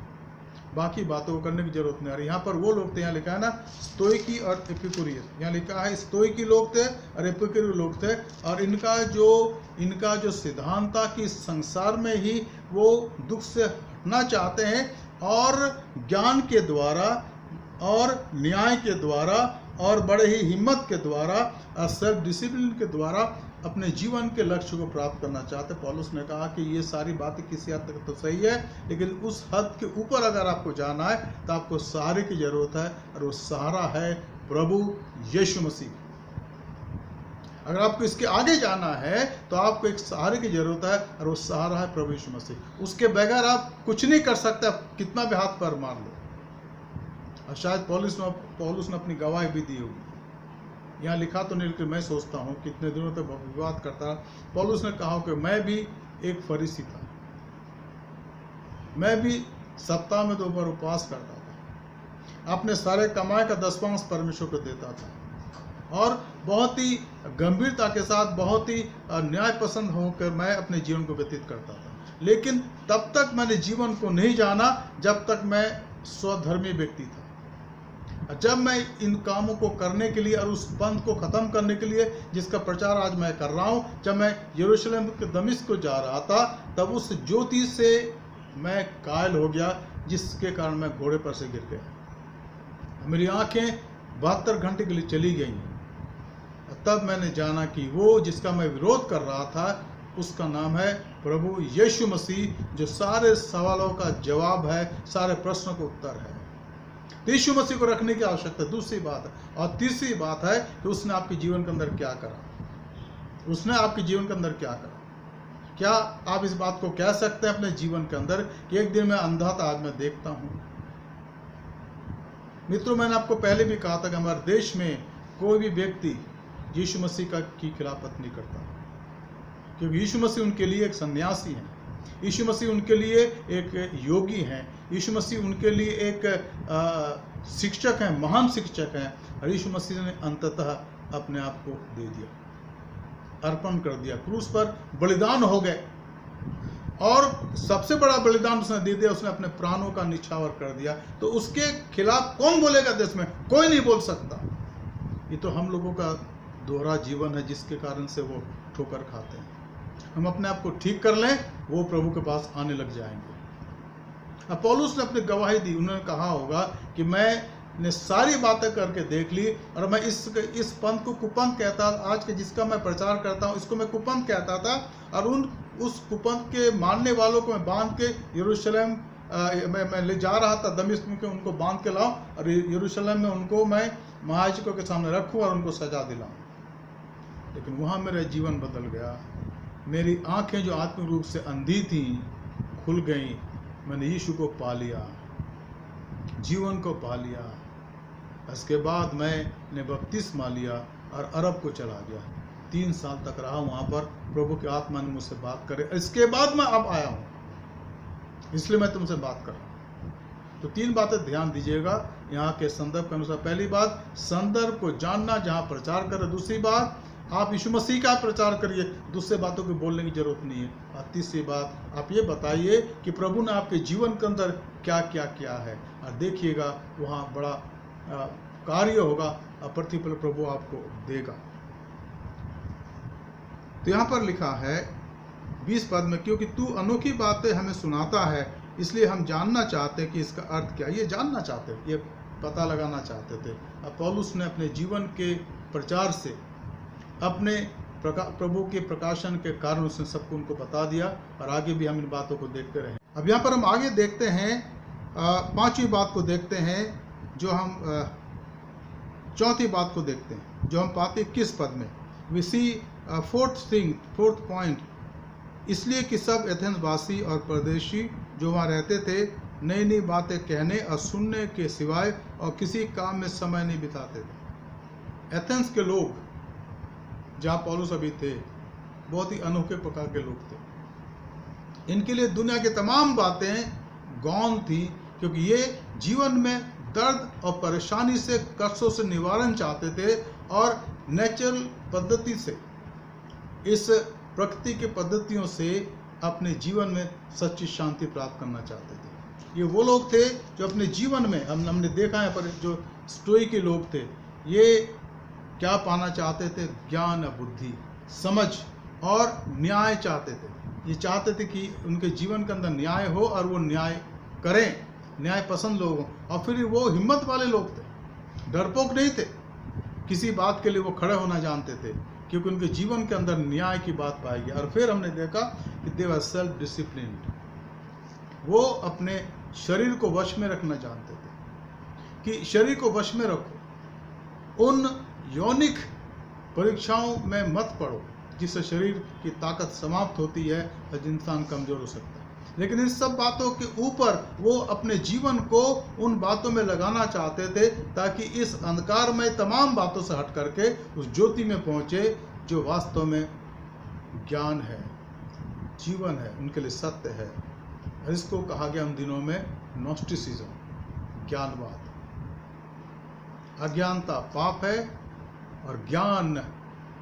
बाकी बातों को करने की जरूरत नहीं। और यहाँ पर वो लोग थे, यहाँ लिखा है ना स्तोइकी और एपिकुरियस, यहाँ लिखा है स्तोइकी लोग थे और एपिकुरी लोग थे, और इनका जो सिद्धांत था कि संसार में ही वो दुख से हटना चाहते हैं, और ज्ञान के द्वारा और न्याय के द्वारा और बड़े ही हिम्मत के द्वारा और सेल्फ डिसिप्लिन के द्वारा अपने जीवन के लक्ष्य को प्राप्त करना चाहते। पौलुस ने कहा कि ये सारी बातें किसी हद तक तो सही है, लेकिन उस हद के ऊपर अगर आपको जाना है तो आपको सहारे की जरूरत है, और वो सहारा है प्रभु यीशु मसीह। अगर आपको इसके आगे जाना है तो आपको एक सहारे की जरूरत है, और वो सहारा है प्रभु यीशु मसीह। उसके बगैर आप कुछ नहीं कर सकते, आप कितना भी हाथ पैर मार लो। और शायद पौलुस ने अपनी गवाही भी दी होगी, यहाँ लिखा तो नहीं, लेकिन मैं सोचता हूँ कितने दिनों तक विवाद करता। पौलुस ने कहा कि मैं भी एक फरीसी था, मैं भी सप्ताह में 2 बार उपवास करता था, अपने सारे कमाई का 10% परमेश्वर को देता था, और बहुत ही गंभीरता के साथ, बहुत ही न्याय पसंद होकर मैं अपने जीवन को व्यतीत करता था। लेकिन तब तक मैंने जीवन को नहीं जाना जब तक मैं स्वधर्मी व्यक्ति था। जब मैं इन कामों को करने के लिए और उस पंथ को ख़त्म करने के लिए जिसका प्रचार आज मैं कर रहा हूँ, जब मैं यरूशलेम के दमिश्क को जा रहा था, तब उस ज्योति से मैं कायल हो गया, जिसके कारण मैं घोड़े पर से गिर गया। मेरी आंखें 72 घंटे के लिए चली गई। तब मैंने जाना कि वो जिसका मैं विरोध कर रहा था, उसका नाम है प्रभु यीशु मसीह, जो सारे सवालों का जवाब है, सारे प्रश्नों का उत्तर है। तो यीशु मसीह को रखने की आवश्यकता है, दूसरी बात है। और तीसरी बात है कि उसने आपके जीवन के अंदर क्या करा, उसने आपके जीवन के अंदर क्या करा। क्या आप इस बात को कह सकते हैं अपने जीवन के अंदर कि एक दिन मैं अंधा था, आज मैं देखता हूं? मित्रों, मैंने आपको पहले भी कहा था कि हमारे देश में कोई भी व्यक्ति यीशु मसीह की खिलाफत नहीं करता, क्योंकि यीशु मसीह उनके लिए एक सन्यासी हैं, यीशु मसीह उनके लिए एक योगी हैं, यीशु मसीह उनके लिए एक शिक्षक हैं, महान शिक्षक हैं। और यीशु मसीह ने अंततः अपने आप को दे दिया, अर्पण कर दिया, क्रूस पर बलिदान हो गए। और सबसे बड़ा बलिदान उसने दे दिया, उसने अपने प्राणों का निछावर कर दिया। तो उसके खिलाफ कौन बोलेगा देश में? कोई नहीं बोल सकता। ये तो हम लोगों का दोहरा जीवन है, जिसके कारण से वो ठोकर खाते हैं। हम अपने आप को ठीक कर लें, वो प्रभु के पास आने लग जाएंगे। अब पौलुस ने अपनी गवाही दी, उन्होंने कहा होगा कि मैंने सारी बातें करके देख ली और मैं इस पंथ को कुपंथ कहता, आज के जिसका मैं प्रचार करता हूँ इसको मैं कुपंथ कहता था। और उस कुपंथ के मानने वालों को मैं बांध के यरूशलेम मैं ले जा रहा था, दमिश्क में, उनको बांध के लाऊं और यरूशलेम में उनको मैं महायाजकों के सामने रखूं और उनको सजा दिलाऊं। लेकिन वहाँ मेरा जीवन बदल गया। मेरी आंखें जो आत्मिक रूप से अंधी थी खुल गईं। मैंने यीशु को पा लिया, जीवन को पा लिया। इसके बाद मैंने बपतिस्मा लिया और अरब को चला गया। 3 साल तक रहा वहाँ पर, प्रभु की आत्मा ने मुझसे बात करे। इसके बाद मैं अब आया हूँ, इसलिए मैं तुमसे बात कर रहा हूँ। तो 3 बातें ध्यान दीजिएगा यहाँ के संदर्भ के अनुसार। पहली बात, संदर्भ को जानना जहाँ प्रचार करे। दूसरी बात, आप यीशु मसीह का प्रचार करिए, दूसरे बातों को बोलने की जरूरत नहीं है। और तीसरी बात, आप ये बताइए कि प्रभु ने आपके जीवन के अंदर क्या क्या किया है, और देखिएगा वहाँ बड़ा कार्य होगा और प्रतिफल प्रभु आपको देगा। तो यहाँ पर लिखा है 20 पद में, क्योंकि तू अनोखी बातें हमें सुनाता है, इसलिए हम जानना चाहते हैं कि इसका अर्थ क्या है। ये जानना चाहते, ये पता लगाना चाहते थे। अब पौलुस ने अपने जीवन के प्रचार से, अपने प्रभु के प्रकाशन के कारण उसने सबको उनको बता दिया। और आगे भी हम इन बातों को देखते रहे। अब यहाँ पर हम आगे देखते हैं, 5वीं बात को देखते हैं, जो हम 4थी बात को देखते हैं, जो हम पाते 21 पद में। वी सी फोर्थ पॉइंट, इसलिए कि सब एथेंस वासी और परदेशी जो वहाँ रहते थे नई नई बातें कहने और सुनने के सिवाय और किसी काम में समय नहीं बिताते थे। एथेंस के लोग, जहाँ पौलुस अभी थे, बहुत ही अनोखे प्रकार के लोग थे। इनके लिए दुनिया की तमाम बातें गौण थी, क्योंकि ये जीवन में दर्द और परेशानी से, कष्टों से निवारण चाहते थे और नेचुरल पद्धति से, इस प्रकृति के पद्धतियों से अपने जीवन में सच्ची शांति प्राप्त करना चाहते थे। ये वो लोग थे जो अपने जीवन में, हमने देखा है पर जो स्टोई के लोग थे, ये क्या पाना चाहते थे? ज्ञान, बुद्धि, समझ और न्याय चाहते थे। ये चाहते थे कि उनके जीवन के अंदर न्याय हो और वो न्याय करें, न्याय पसंद लोग हों। और फिर वो हिम्मत वाले लोग थे, डरपोक नहीं थे, किसी बात के लिए वो खड़े होना जानते थे, क्योंकि उनके जीवन के अंदर न्याय की बात पाई गई। और फिर हमने देखा कि दे वर सेल्फ डिसिप्लिन्ड, वो अपने शरीर को वश में रखना जानते थे कि शरीर को वश में रखो, उन यौनिक परीक्षाओं में मत पड़ो जिससे शरीर की ताकत समाप्त होती है और इंसान कमजोर हो सकता है। लेकिन इन सब बातों के ऊपर वो अपने जीवन को उन बातों में लगाना चाहते थे, ताकि इस अंधकार में तमाम बातों से हट करके उस ज्योति में पहुंचे जो वास्तव में ज्ञान है, जीवन है, उनके लिए सत्य है। इसको कहा गया उन दिनों में नोस्टिसिज्म, ज्ञानवाद। अज्ञानता पाप है और ज्ञान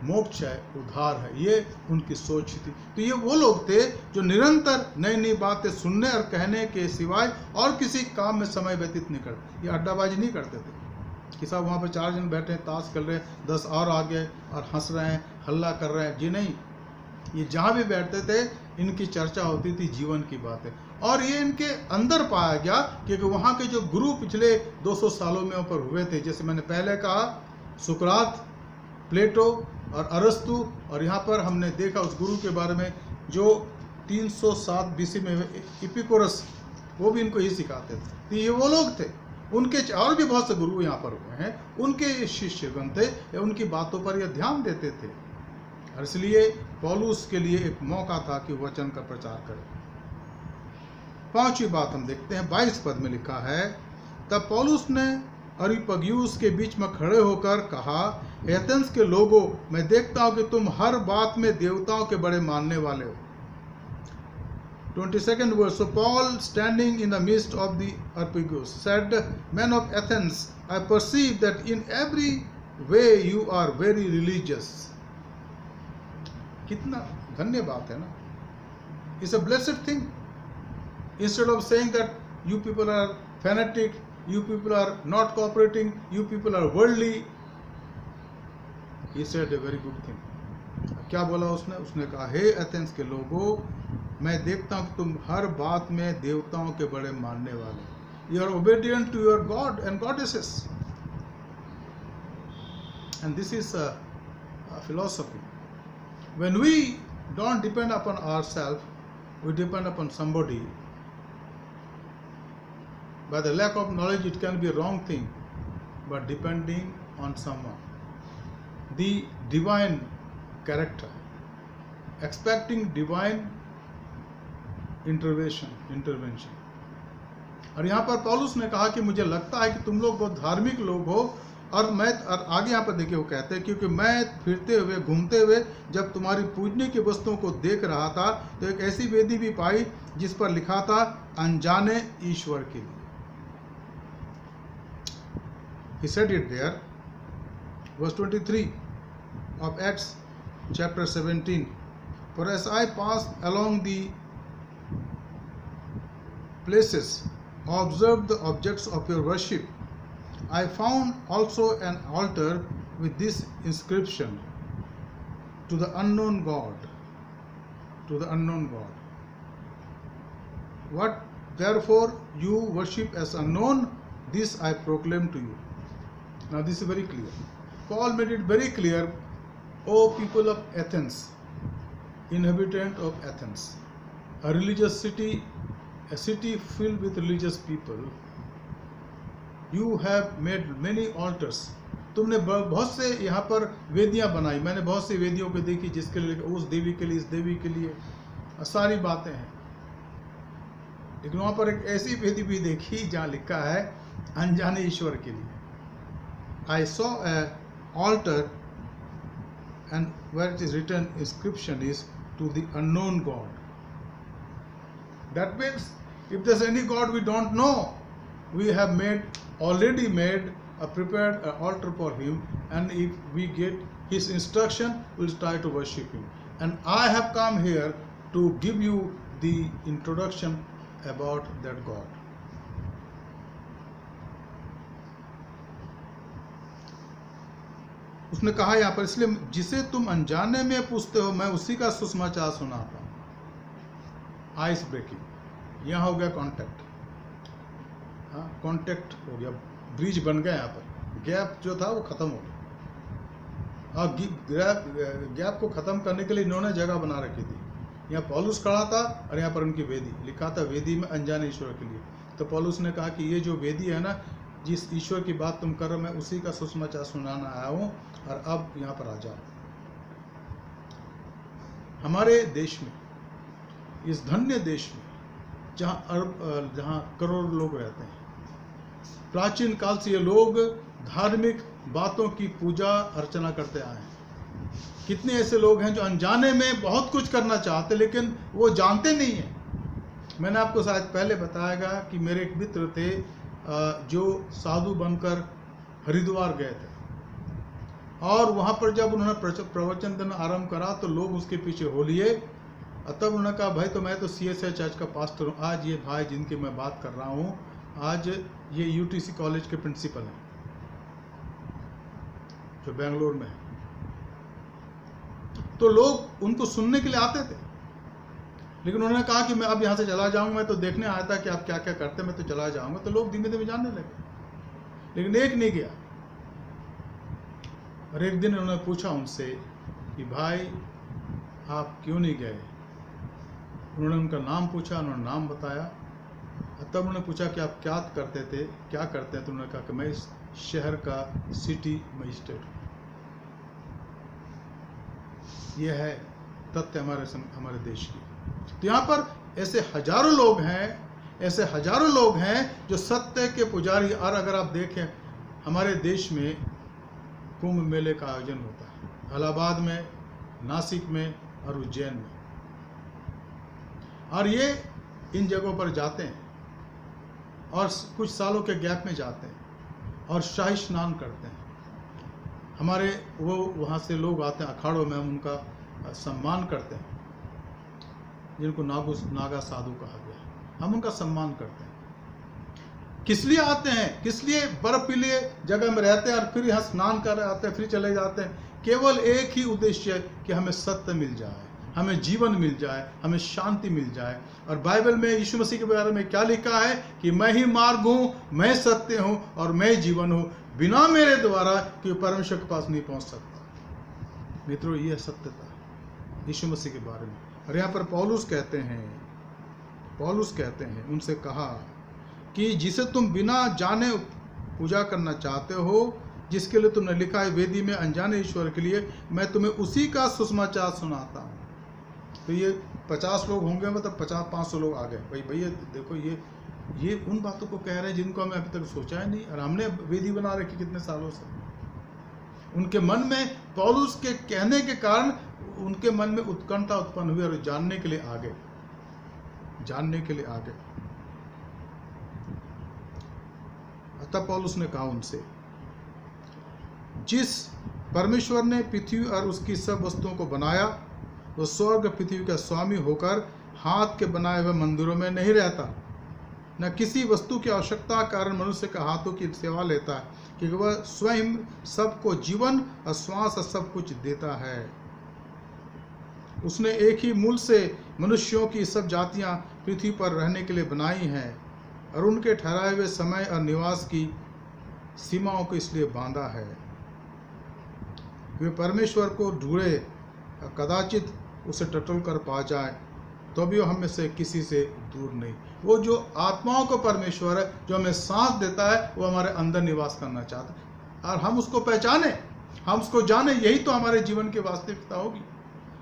मोक्ष है, उद्धार है, ये उनकी सोच थी। तो ये वो लोग थे जो निरंतर नई नई बातें सुनने और कहने के सिवाय और किसी काम में समय व्यतीत नहीं करते। ये अड्डाबाजी नहीं करते थे कि साहब वहाँ पर 4 जन बैठे हैं, ताश खेल रहे हैं, 10 और आ गए और हंस रहे हैं, हल्ला कर रहे हैं। जी नहीं, ये जहाँ भी बैठते थे इनकी चर्चा होती थी जीवन की बातें। और ये इनके अंदर पाया गया, क्योंकि वहाँ के जो गुरु पिछले 200 सालों में ऊपर हुए थे, जैसे मैंने पहले कहा, सुकरात, प्लेटो और अरस्तु, और यहाँ पर हमने देखा उस गुरु के बारे में जो 307 बीसी में इपिकुरस, वो भी इनको ही सिखाते थे। तो ये वो लोग थे, उनके और भी बहुत से गुरु यहाँ पर हुए हैं, उनके शिष्यगण थे, या उनकी बातों पर यह ध्यान देते थे। और इसलिए पौलुस के लिए एक मौका था कि वचन का प्रचार करें। 5वीं बात हम देखते हैं, 22 पद में लिखा है, तब पौलुस ने अरिपगयुस के बीच में खड़े होकर कहा, एथेंस के लोगों, मैं देखता हूं कि तुम हर बात में देवताओं के बड़े मानने वाले हो। 22nd verse, so Paul, standing in the midst of the Areopagus, said, Men of Athens, I perceive that in every way you are very religious. कितना धन्य बात है ना। It's a blessed thing. Instead of saying that you people are fanatic, you people are not cooperating, you people are worldly, he said a very good thing. क्या बोला उसने? उसने कहा, हे एथेंस के लोगों, मैं देखता हूँ कि तुम हर बात में देवताओं के बड़े मानने वाले। You are obedient to your God and goddesses. And this is a philosophy. When we don't depend upon ourselves, we depend upon somebody. By the lack of knowledge, it can be a wrong thing, but depending on someone. The divine character, expecting divine intervention. और यहाँ पर पौलुस ने कहा कि मुझे लगता है कि तुम लोग बहुत धार्मिक लोग हो, और आगे यहाँ पर देखिए वो कहते हैं, क्योंकि मैं फिरते हुए घूमते हुए जब तुम्हारी पूजने की वस्तुओं को देख रहा था, तो एक ऐसी वेदी भी पाई जिस पर लिखा था, अनजाने ईश्वर के लिए। He said it there, verse 23 of Acts chapter 17. For as I passed along the places, observed the objects of your worship, I found also an altar with this inscription, to the unknown God. To the unknown God. What therefore you worship as unknown, this I proclaim to you. Now this is very clear. Paul made it very clear, O people of Athens, inhabitant of Athens, a religious city, a city filled with religious people, you have made many altars. तुमने बहुत से यहाँ पर वेदियाँ बनाई। मैंने बहुत सी वेदियों को देखी, जिसके लिए उस देवी के लिए, इस देवी के लिए, सारी बातें हैं। लेकिन वहाँ पर एक ऐसी वेदी भी देखी जहाँ लिखा है अनजाने ईश्वर के लिए। I saw a altar, and where it is written, inscription is to the unknown God. That means if there's any God we don't know, we have already made a prepared altar for him, and if we get his instruction, we'll try to worship him. And I have come here to give you the introduction about that God. उसने कहा यहाँ पर, इसलिए जिसे तुम अनजाने में पूछते हो, मैं उसी का सुसमाचार सुनाता हूँ। आइस ब्रेकिंग, यहाँ हो गया कॉन्टैक्ट। हाँ, कॉन्टैक्ट हो गया, ब्रिज बन गया। यहाँ पर गैप जो था वो खत्म हो गया। और गैप को खत्म करने के लिए इन्होंने जगह बना रखी थी। यहाँ पौलुस खड़ा था और यहाँ पर उनकी वेदी, लिखा था वेदी में अनजाने ईश्वर के लिए। तो पौलुस ने कहा कि ये जो वेदी है ना, जिस ईश्वर की बात तुम कर रहे हो, मैं उसी का सुसमाचार सुनाना आया हूँ, और अब यहाँ पर आ जाओ। हमारे देश में, इस धन्य देश में, जहाँ करोड़ों लोग रहते हैं, प्राचीन काल से ये लोग धार्मिक बातों की पूजा अर्चना करते आए हैं। कितने ऐसे लोग हैं जो अनजाने में बहुत कुछ करना चाहते, लेकिन वो जानते नहीं हैं। मैंने आपको शायद पहले बताया कि मेरे एक मित्र थे जो साधु बनकर हरिद्वार गए थे, और वहाँ पर जब उन्होंने प्रवचन देना आरंभ करा तो लोग उसके पीछे हो लिए। तब उन्होंने कहा, भाई तो मैं तो CSI चर्च का पास्टर हूँ। आज ये भाई जिनकी मैं बात कर रहा हूँ, आज ये UTC कॉलेज के प्रिंसिपल हैं जो बेंगलोर में है। तो लोग उनको सुनने के लिए आते थे, लेकिन उन्होंने कहा कि मैं अब यहाँ से चला जाऊँगा, मैं तो देखने आया था कि आप क्या क्या करते हैं, मैं तो चला जाऊँगा। तो लोग धीमे धीमे जानने लगे, लेकिन एक नहीं गया। और एक दिन उन्होंने पूछा उनसे कि भाई आप क्यों नहीं गए? उन्होंने उनका नाम पूछा, उन्होंने नाम बताया। तब उन्होंने पूछा कि आप क्या करते थे, क्या करते हैं? तो उन्होंने कहा कि मैं इस शहर का सिटी मजिस्ट्रेट हूँ। यह है तथ्य हमारे देश की। तो यहाँ पर ऐसे हजारों लोग हैं जो सत्य के पुजारी। और अगर आप देखें, हमारे देश में कुंभ मेले का आयोजन होता है, इलाहाबाद में, नासिक में और उज्जैन में। और ये इन जगहों पर जाते हैं और कुछ सालों के गैप में जाते हैं और शाही स्नान करते हैं। हमारे वो वहाँ से लोग आते हैं अखाड़ों में, हम उनका सम्मान करते हैं, जिनको नागा साधु कहा गया, हम उनका सम्मान करते हैं। किस लिए आते हैं? किस लिए? बर्फीली जगह में रहते हैं और फिर यहाँ स्नान कर आते हैं, फिर चले जाते हैं। केवल एक ही उद्देश्य है कि हमें सत्य मिल जाए, हमें जीवन मिल जाए, हमें शांति मिल जाए। और बाइबल में यीशु मसीह के बारे में क्या लिखा है कि मैं ही मार्ग हूँ, मैं सत्य हूँ और मैं जीवन हूँ, बिना मेरे द्वारा कि परमेश्वर के पास नहीं पहुँच सकता। मित्रों, ये सत्यता यीशु मसीह के बारे में। और यहाँ पर पौलुस कहते हैं उनसे कहा कि जिसे तुम बिना जाने पूजा करना चाहते हो, जिसके लिए तुमने लिखा है वेदी में अनजाने ईश्वर के लिए, मैं तुम्हें उसी का सुसमाचार सुनाता हूँ। तो ये 50 लोग होंगे, मतलब 50-500 लोग आ गए। भाई भैया देखो, ये उन बातों को कह रहे हैं जिनको हमें अभी तक सोचा ही नहीं, और हमने वेदी बना रखी कितने सालों से। उनके मन में पौलुस के कहने के कारण उनके मन में उत्कंठा उत्पन्न हुई और जानने के लिए आ गए। अतः पौलुस ने कहा उनसे, जिस परमेश्वर ने पृथ्वी और उसकी सब वस्तुओं को बनाया, वो स्वर्ग पृथ्वी का स्वामी होकर हाथ के बनाए हुए मंदिरों में नहीं रहता, न किसी वस्तु की आवश्यकता कारण मनुष्य के हाथों की सेवा लेता है, क्योंकि वह स्वयं सबको जीवन और श्वास और सब कुछ देता है। उसने एक ही मूल से मनुष्यों की सब जातियां पृथ्वी पर रहने के लिए बनाई हैं और उनके ठहराए हुए समय और निवास की सीमाओं को इसलिए बांधा है। वे परमेश्वर को ढूंढे, कदाचित उसे टटोल कर पा जाए, तो भी वो हमें से किसी से दूर नहीं। वो जो आत्माओं को परमेश्वर है, जो हमें सांस देता है, वो हमारे अंदर निवास करना चाहता है। और हम उसको पहचाने, हम उसको जाने, यही तो हमारे जीवन की वास्तविकता होगी।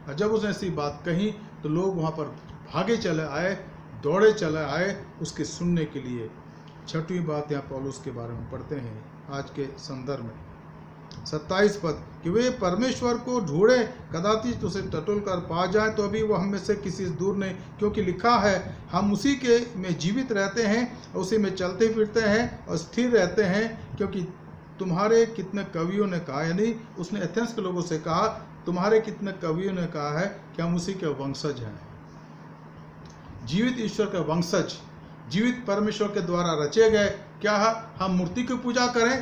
और जब उसने ऐसी बात कही तो लोग वहाँ पर भागे चले आए, दौड़े चले आए उसके सुनने के लिए। 6वीं बात यहाँ पौलुस के बारे में पढ़ते हैं आज के संदर्भ में, 27 पद, कि वे परमेश्वर को ढूंढे, कदाचित उसे टटोल कर पा जाए, तो अभी वो हमें से किसी से दूर नहीं, क्योंकि लिखा है हम उसी के में जीवित रहते हैं, उसी में चलते फिरते हैं और स्थिर रहते हैं। क्योंकि तुम्हारे कितने कवियों ने कहा, यानी उसने एथेंस के लोगों से कहा, तुम्हारे कितने कवियों ने कहा है कि हम उसी के वंशज हैं। जीवित ईश्वर के वंशज, जीवित परमेश्वर के द्वारा रचे गए। क्या हम मूर्ति की पूजा करें?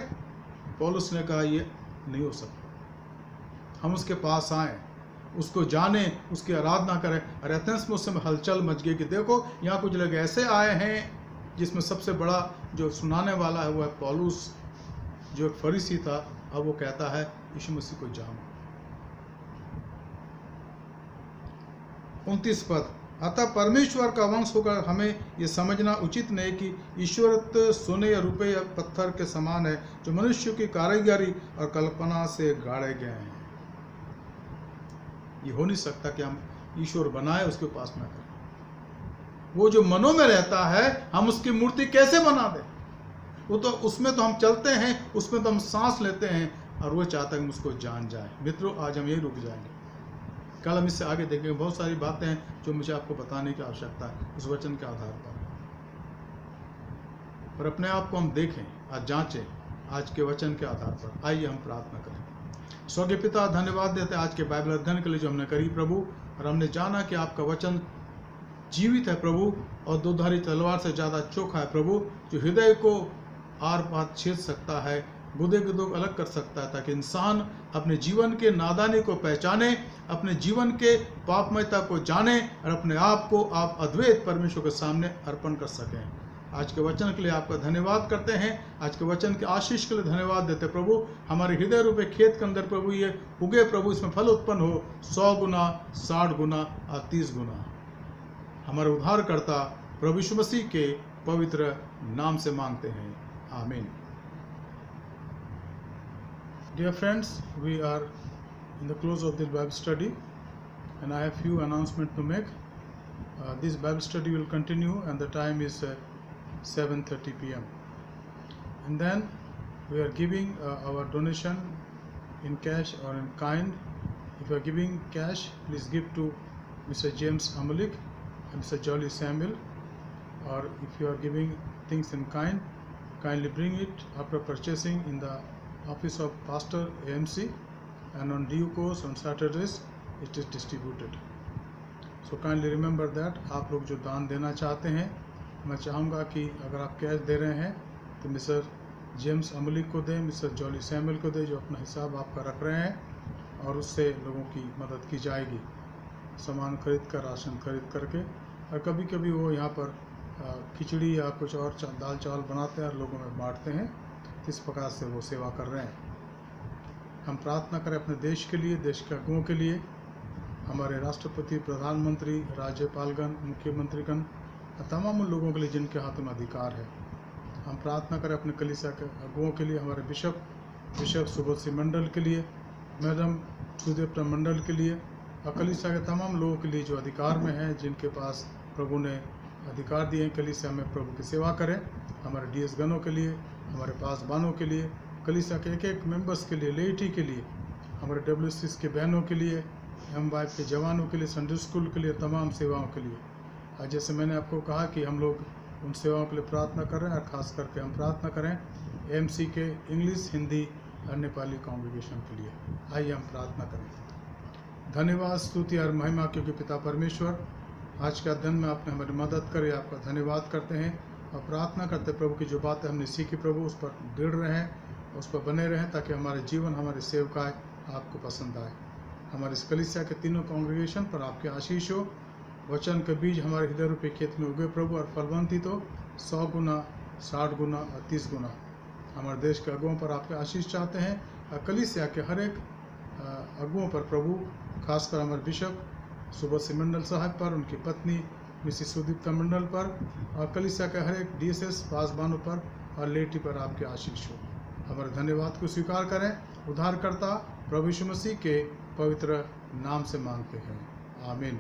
पौलुस ने कहा ये नहीं हो सकता। हम उसके पास आए, उसको जाने, उसकी आराधना करें। और एथेंस में उस समय हलचल मच गई कि देखो यहाँ कुछ लोग ऐसे आए हैं, जिसमें सबसे बड़ा जो सुनाने वाला है वो है पौलुस, जो एक फरीसी था। अब वो कहता है यीशु मसीह को जानो। 29 पद, अतः परमेश्वर का वंश होकर हमें यह समझना उचित नहीं कि ईश्वरत्व सोने या रुपये या पत्थर के समान है, जो मनुष्य की कारीगरी और कल्पना से गाड़े गए हैं। ये हो नहीं सकता कि हम ईश्वर बनाए उसकी उपासना करें। वो जो मनों में रहता है, हम उसकी मूर्ति कैसे बना दें? वो तो उसमें तो हम चलते हैं, उसमें तो हम सांस लेते हैं, और वो चाहता है कि हम उसको जान जाए। मित्रों, आज हम यही रुक जाएंगे, कल हम इससे आगे देखेंगे। बहुत सारी बातें हैं जो मुझे आपको बताने की आवश्यकता है उस वचन के आधार पर अपने आप को हम देखें और जांचें आज के वचन के आधार पर। आइए हम प्रार्थना करें। स्वर्गीय पिता, धन्यवाद देते हैं आज के बाइबल अध्ययन के लिए जो हमने करी प्रभु, और हमने जाना कि आपका वचन जीवित है प्रभु, और दोधारी तलवार से ज़्यादा चोखा है प्रभु, जो हृदय को आर पार छेद सकता है, गुदे गुदों को अलग कर सकता है, ताकि इंसान अपने जीवन के नादानी को पहचाने, अपने जीवन के पापमयता को जाने और अपने आप को आप अद्वैत परमेश्वर के सामने अर्पण कर सकें। आज के वचन के लिए आपका धन्यवाद करते हैं। आज के वचन के आशीष के लिए धन्यवाद देते प्रभु। हमारे हृदय रूपे खेत के अंदर प्रभु ये उगे प्रभु, इसमें फल उत्पन्न हो 100 गुना, 60 गुना और 30 गुना। हमारे उद्धारकर्ता प्रभु यीशु मसीह के पवित्र नाम से मांगते हैं, आमीन। Dear friends, we are in the close of this Bible study and I have few announcements to make. This Bible study will continue and the time is 7:30 p.m. And then we are giving our donation in cash or in kind. If you are giving cash, please give to Mr. James Amalik and Mr. Jolly Samuel. Or if you are giving things in kind, kindly bring it after purchasing in the office of Pastor AMC, and on due course on Saturdays it is distributed. So kindly remember that. आप लोग जो दान देना चाहते हैं, मैं चाहूँगा कि अगर आप कैश दे रहे हैं तो मिस्टर जेम्स अमलिक को दें, मिस्टर जॉली सैमुअल को दें, जो अपना हिसाब आपका रख रहे हैं, और उससे लोगों की मदद की जाएगी, सामान खरीद कर, राशन खरीद करके। और कभी कभी वो यहाँ पर खिचड़ी या कुछ और दाल चावल बनाते हैं और लोगों में बांटते हैं। इस प्रकार से वो सेवा कर रहे हैं। हम प्रार्थना करें अपने देश के लिए, देश के अगुओं के लिए, हमारे राष्ट्रपति, प्रधानमंत्री, राज्यपालगण, मुख्यमंत्रीगण, तमाम उन लोगों के लिए जिनके हाथों में अधिकार है। हम प्रार्थना करें अपने कलीसिया के अगुओं के लिए, हमारे बिशप सुबोध सिंह मंडल के लिए, मैडम सुदेवता मंडल के लिए, और कलीसिया के तमाम लोगों के लिए जो अधिकार में हैं, जिनके पास प्रभु ने अधिकार दिए हैं कलीसिया में प्रभु की सेवा करें। हमारे डीएस गणों के लिए, हमारे पासबानों के लिए, कलीसिया के एक एक मेंबर्स के लिए, लेटी के लिए, हमारे WCS के बहनों के लिए, M-वाइफ के जवानों के लिए, संडे स्कूल के लिए, तमाम सेवाओं के लिए। और जैसे मैंने आपको कहा कि हम लोग उन सेवाओं के लिए प्रार्थना कर रहे हैं, और ख़ास करके हम प्रार्थना करें AMC के इंग्लिश, हिंदी और नेपाली कॉन्ग्रीगेशन के लिए। आइए हम प्रार्थना करें। धन्यवाद, स्तुति और महिमा क्योंकि पिता परमेश्वर, आज का दिन में आपने हमारी मदद करे, आपका धन्यवाद करते हैं और प्रार्थना करते प्रभु की जो बातें हमने सीखी प्रभु उस पर दृढ़ रहें, उस पर बने रहें, ताकि हमारे जीवन, हमारी सेवकाएँ आपको पसंद आए। हमारे इस कलीसिया के तीनों कांग्रेगेशन पर आपके आशीष हो। वचन के बीज हमारे हृदय रूपी खेत में उगे प्रभु, और फलवंती तो 100 गुना, 60 गुना और 30 गुना। हमारे देश के अगुओं पर आपके आशीष चाहते हैं, और कलीसिया के हर एक अगुओं पर प्रभु, खासकर हमारे बिशप सुबोध सिंह मंडल साहब पर, उनकी पत्नी मिसिस सुदीप्ता मंडल पर, और कलीसिया के हर एक DSS पासबानों पर और लेटी पर आपके आशीष हो। हमारे धन्यवाद को स्वीकार करें। उद्धारकर्ता प्रभु यीशु मसीह के पवित्र नाम से मांगते हैं, आमीन।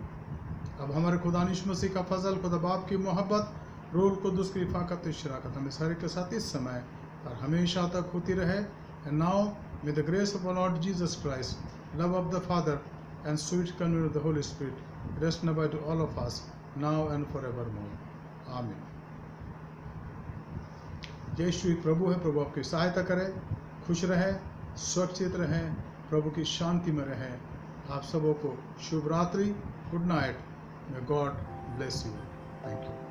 अब हमारे खुदा यीशु मसीह का फजल, खुदा बाप की मोहब्बत, रूह कुदूस की रिफ़ाक़त और शराकत हमें सारे के साथ इस समय और हमेशा तक होती रहे। And now may the grace of our Lord Jesus Christ, love of the Father and sweet communion of the Holy Spirit rest and abide to all of us now and forevermore, amen. जय श्री प्रभु है, प्रभु आपकी सहायता करे, खुश रहें, सुरक्षित रहें, प्रभु की शांति में रहें। आप सबों को शुभ रात्रि, good night, may God bless you, thank you.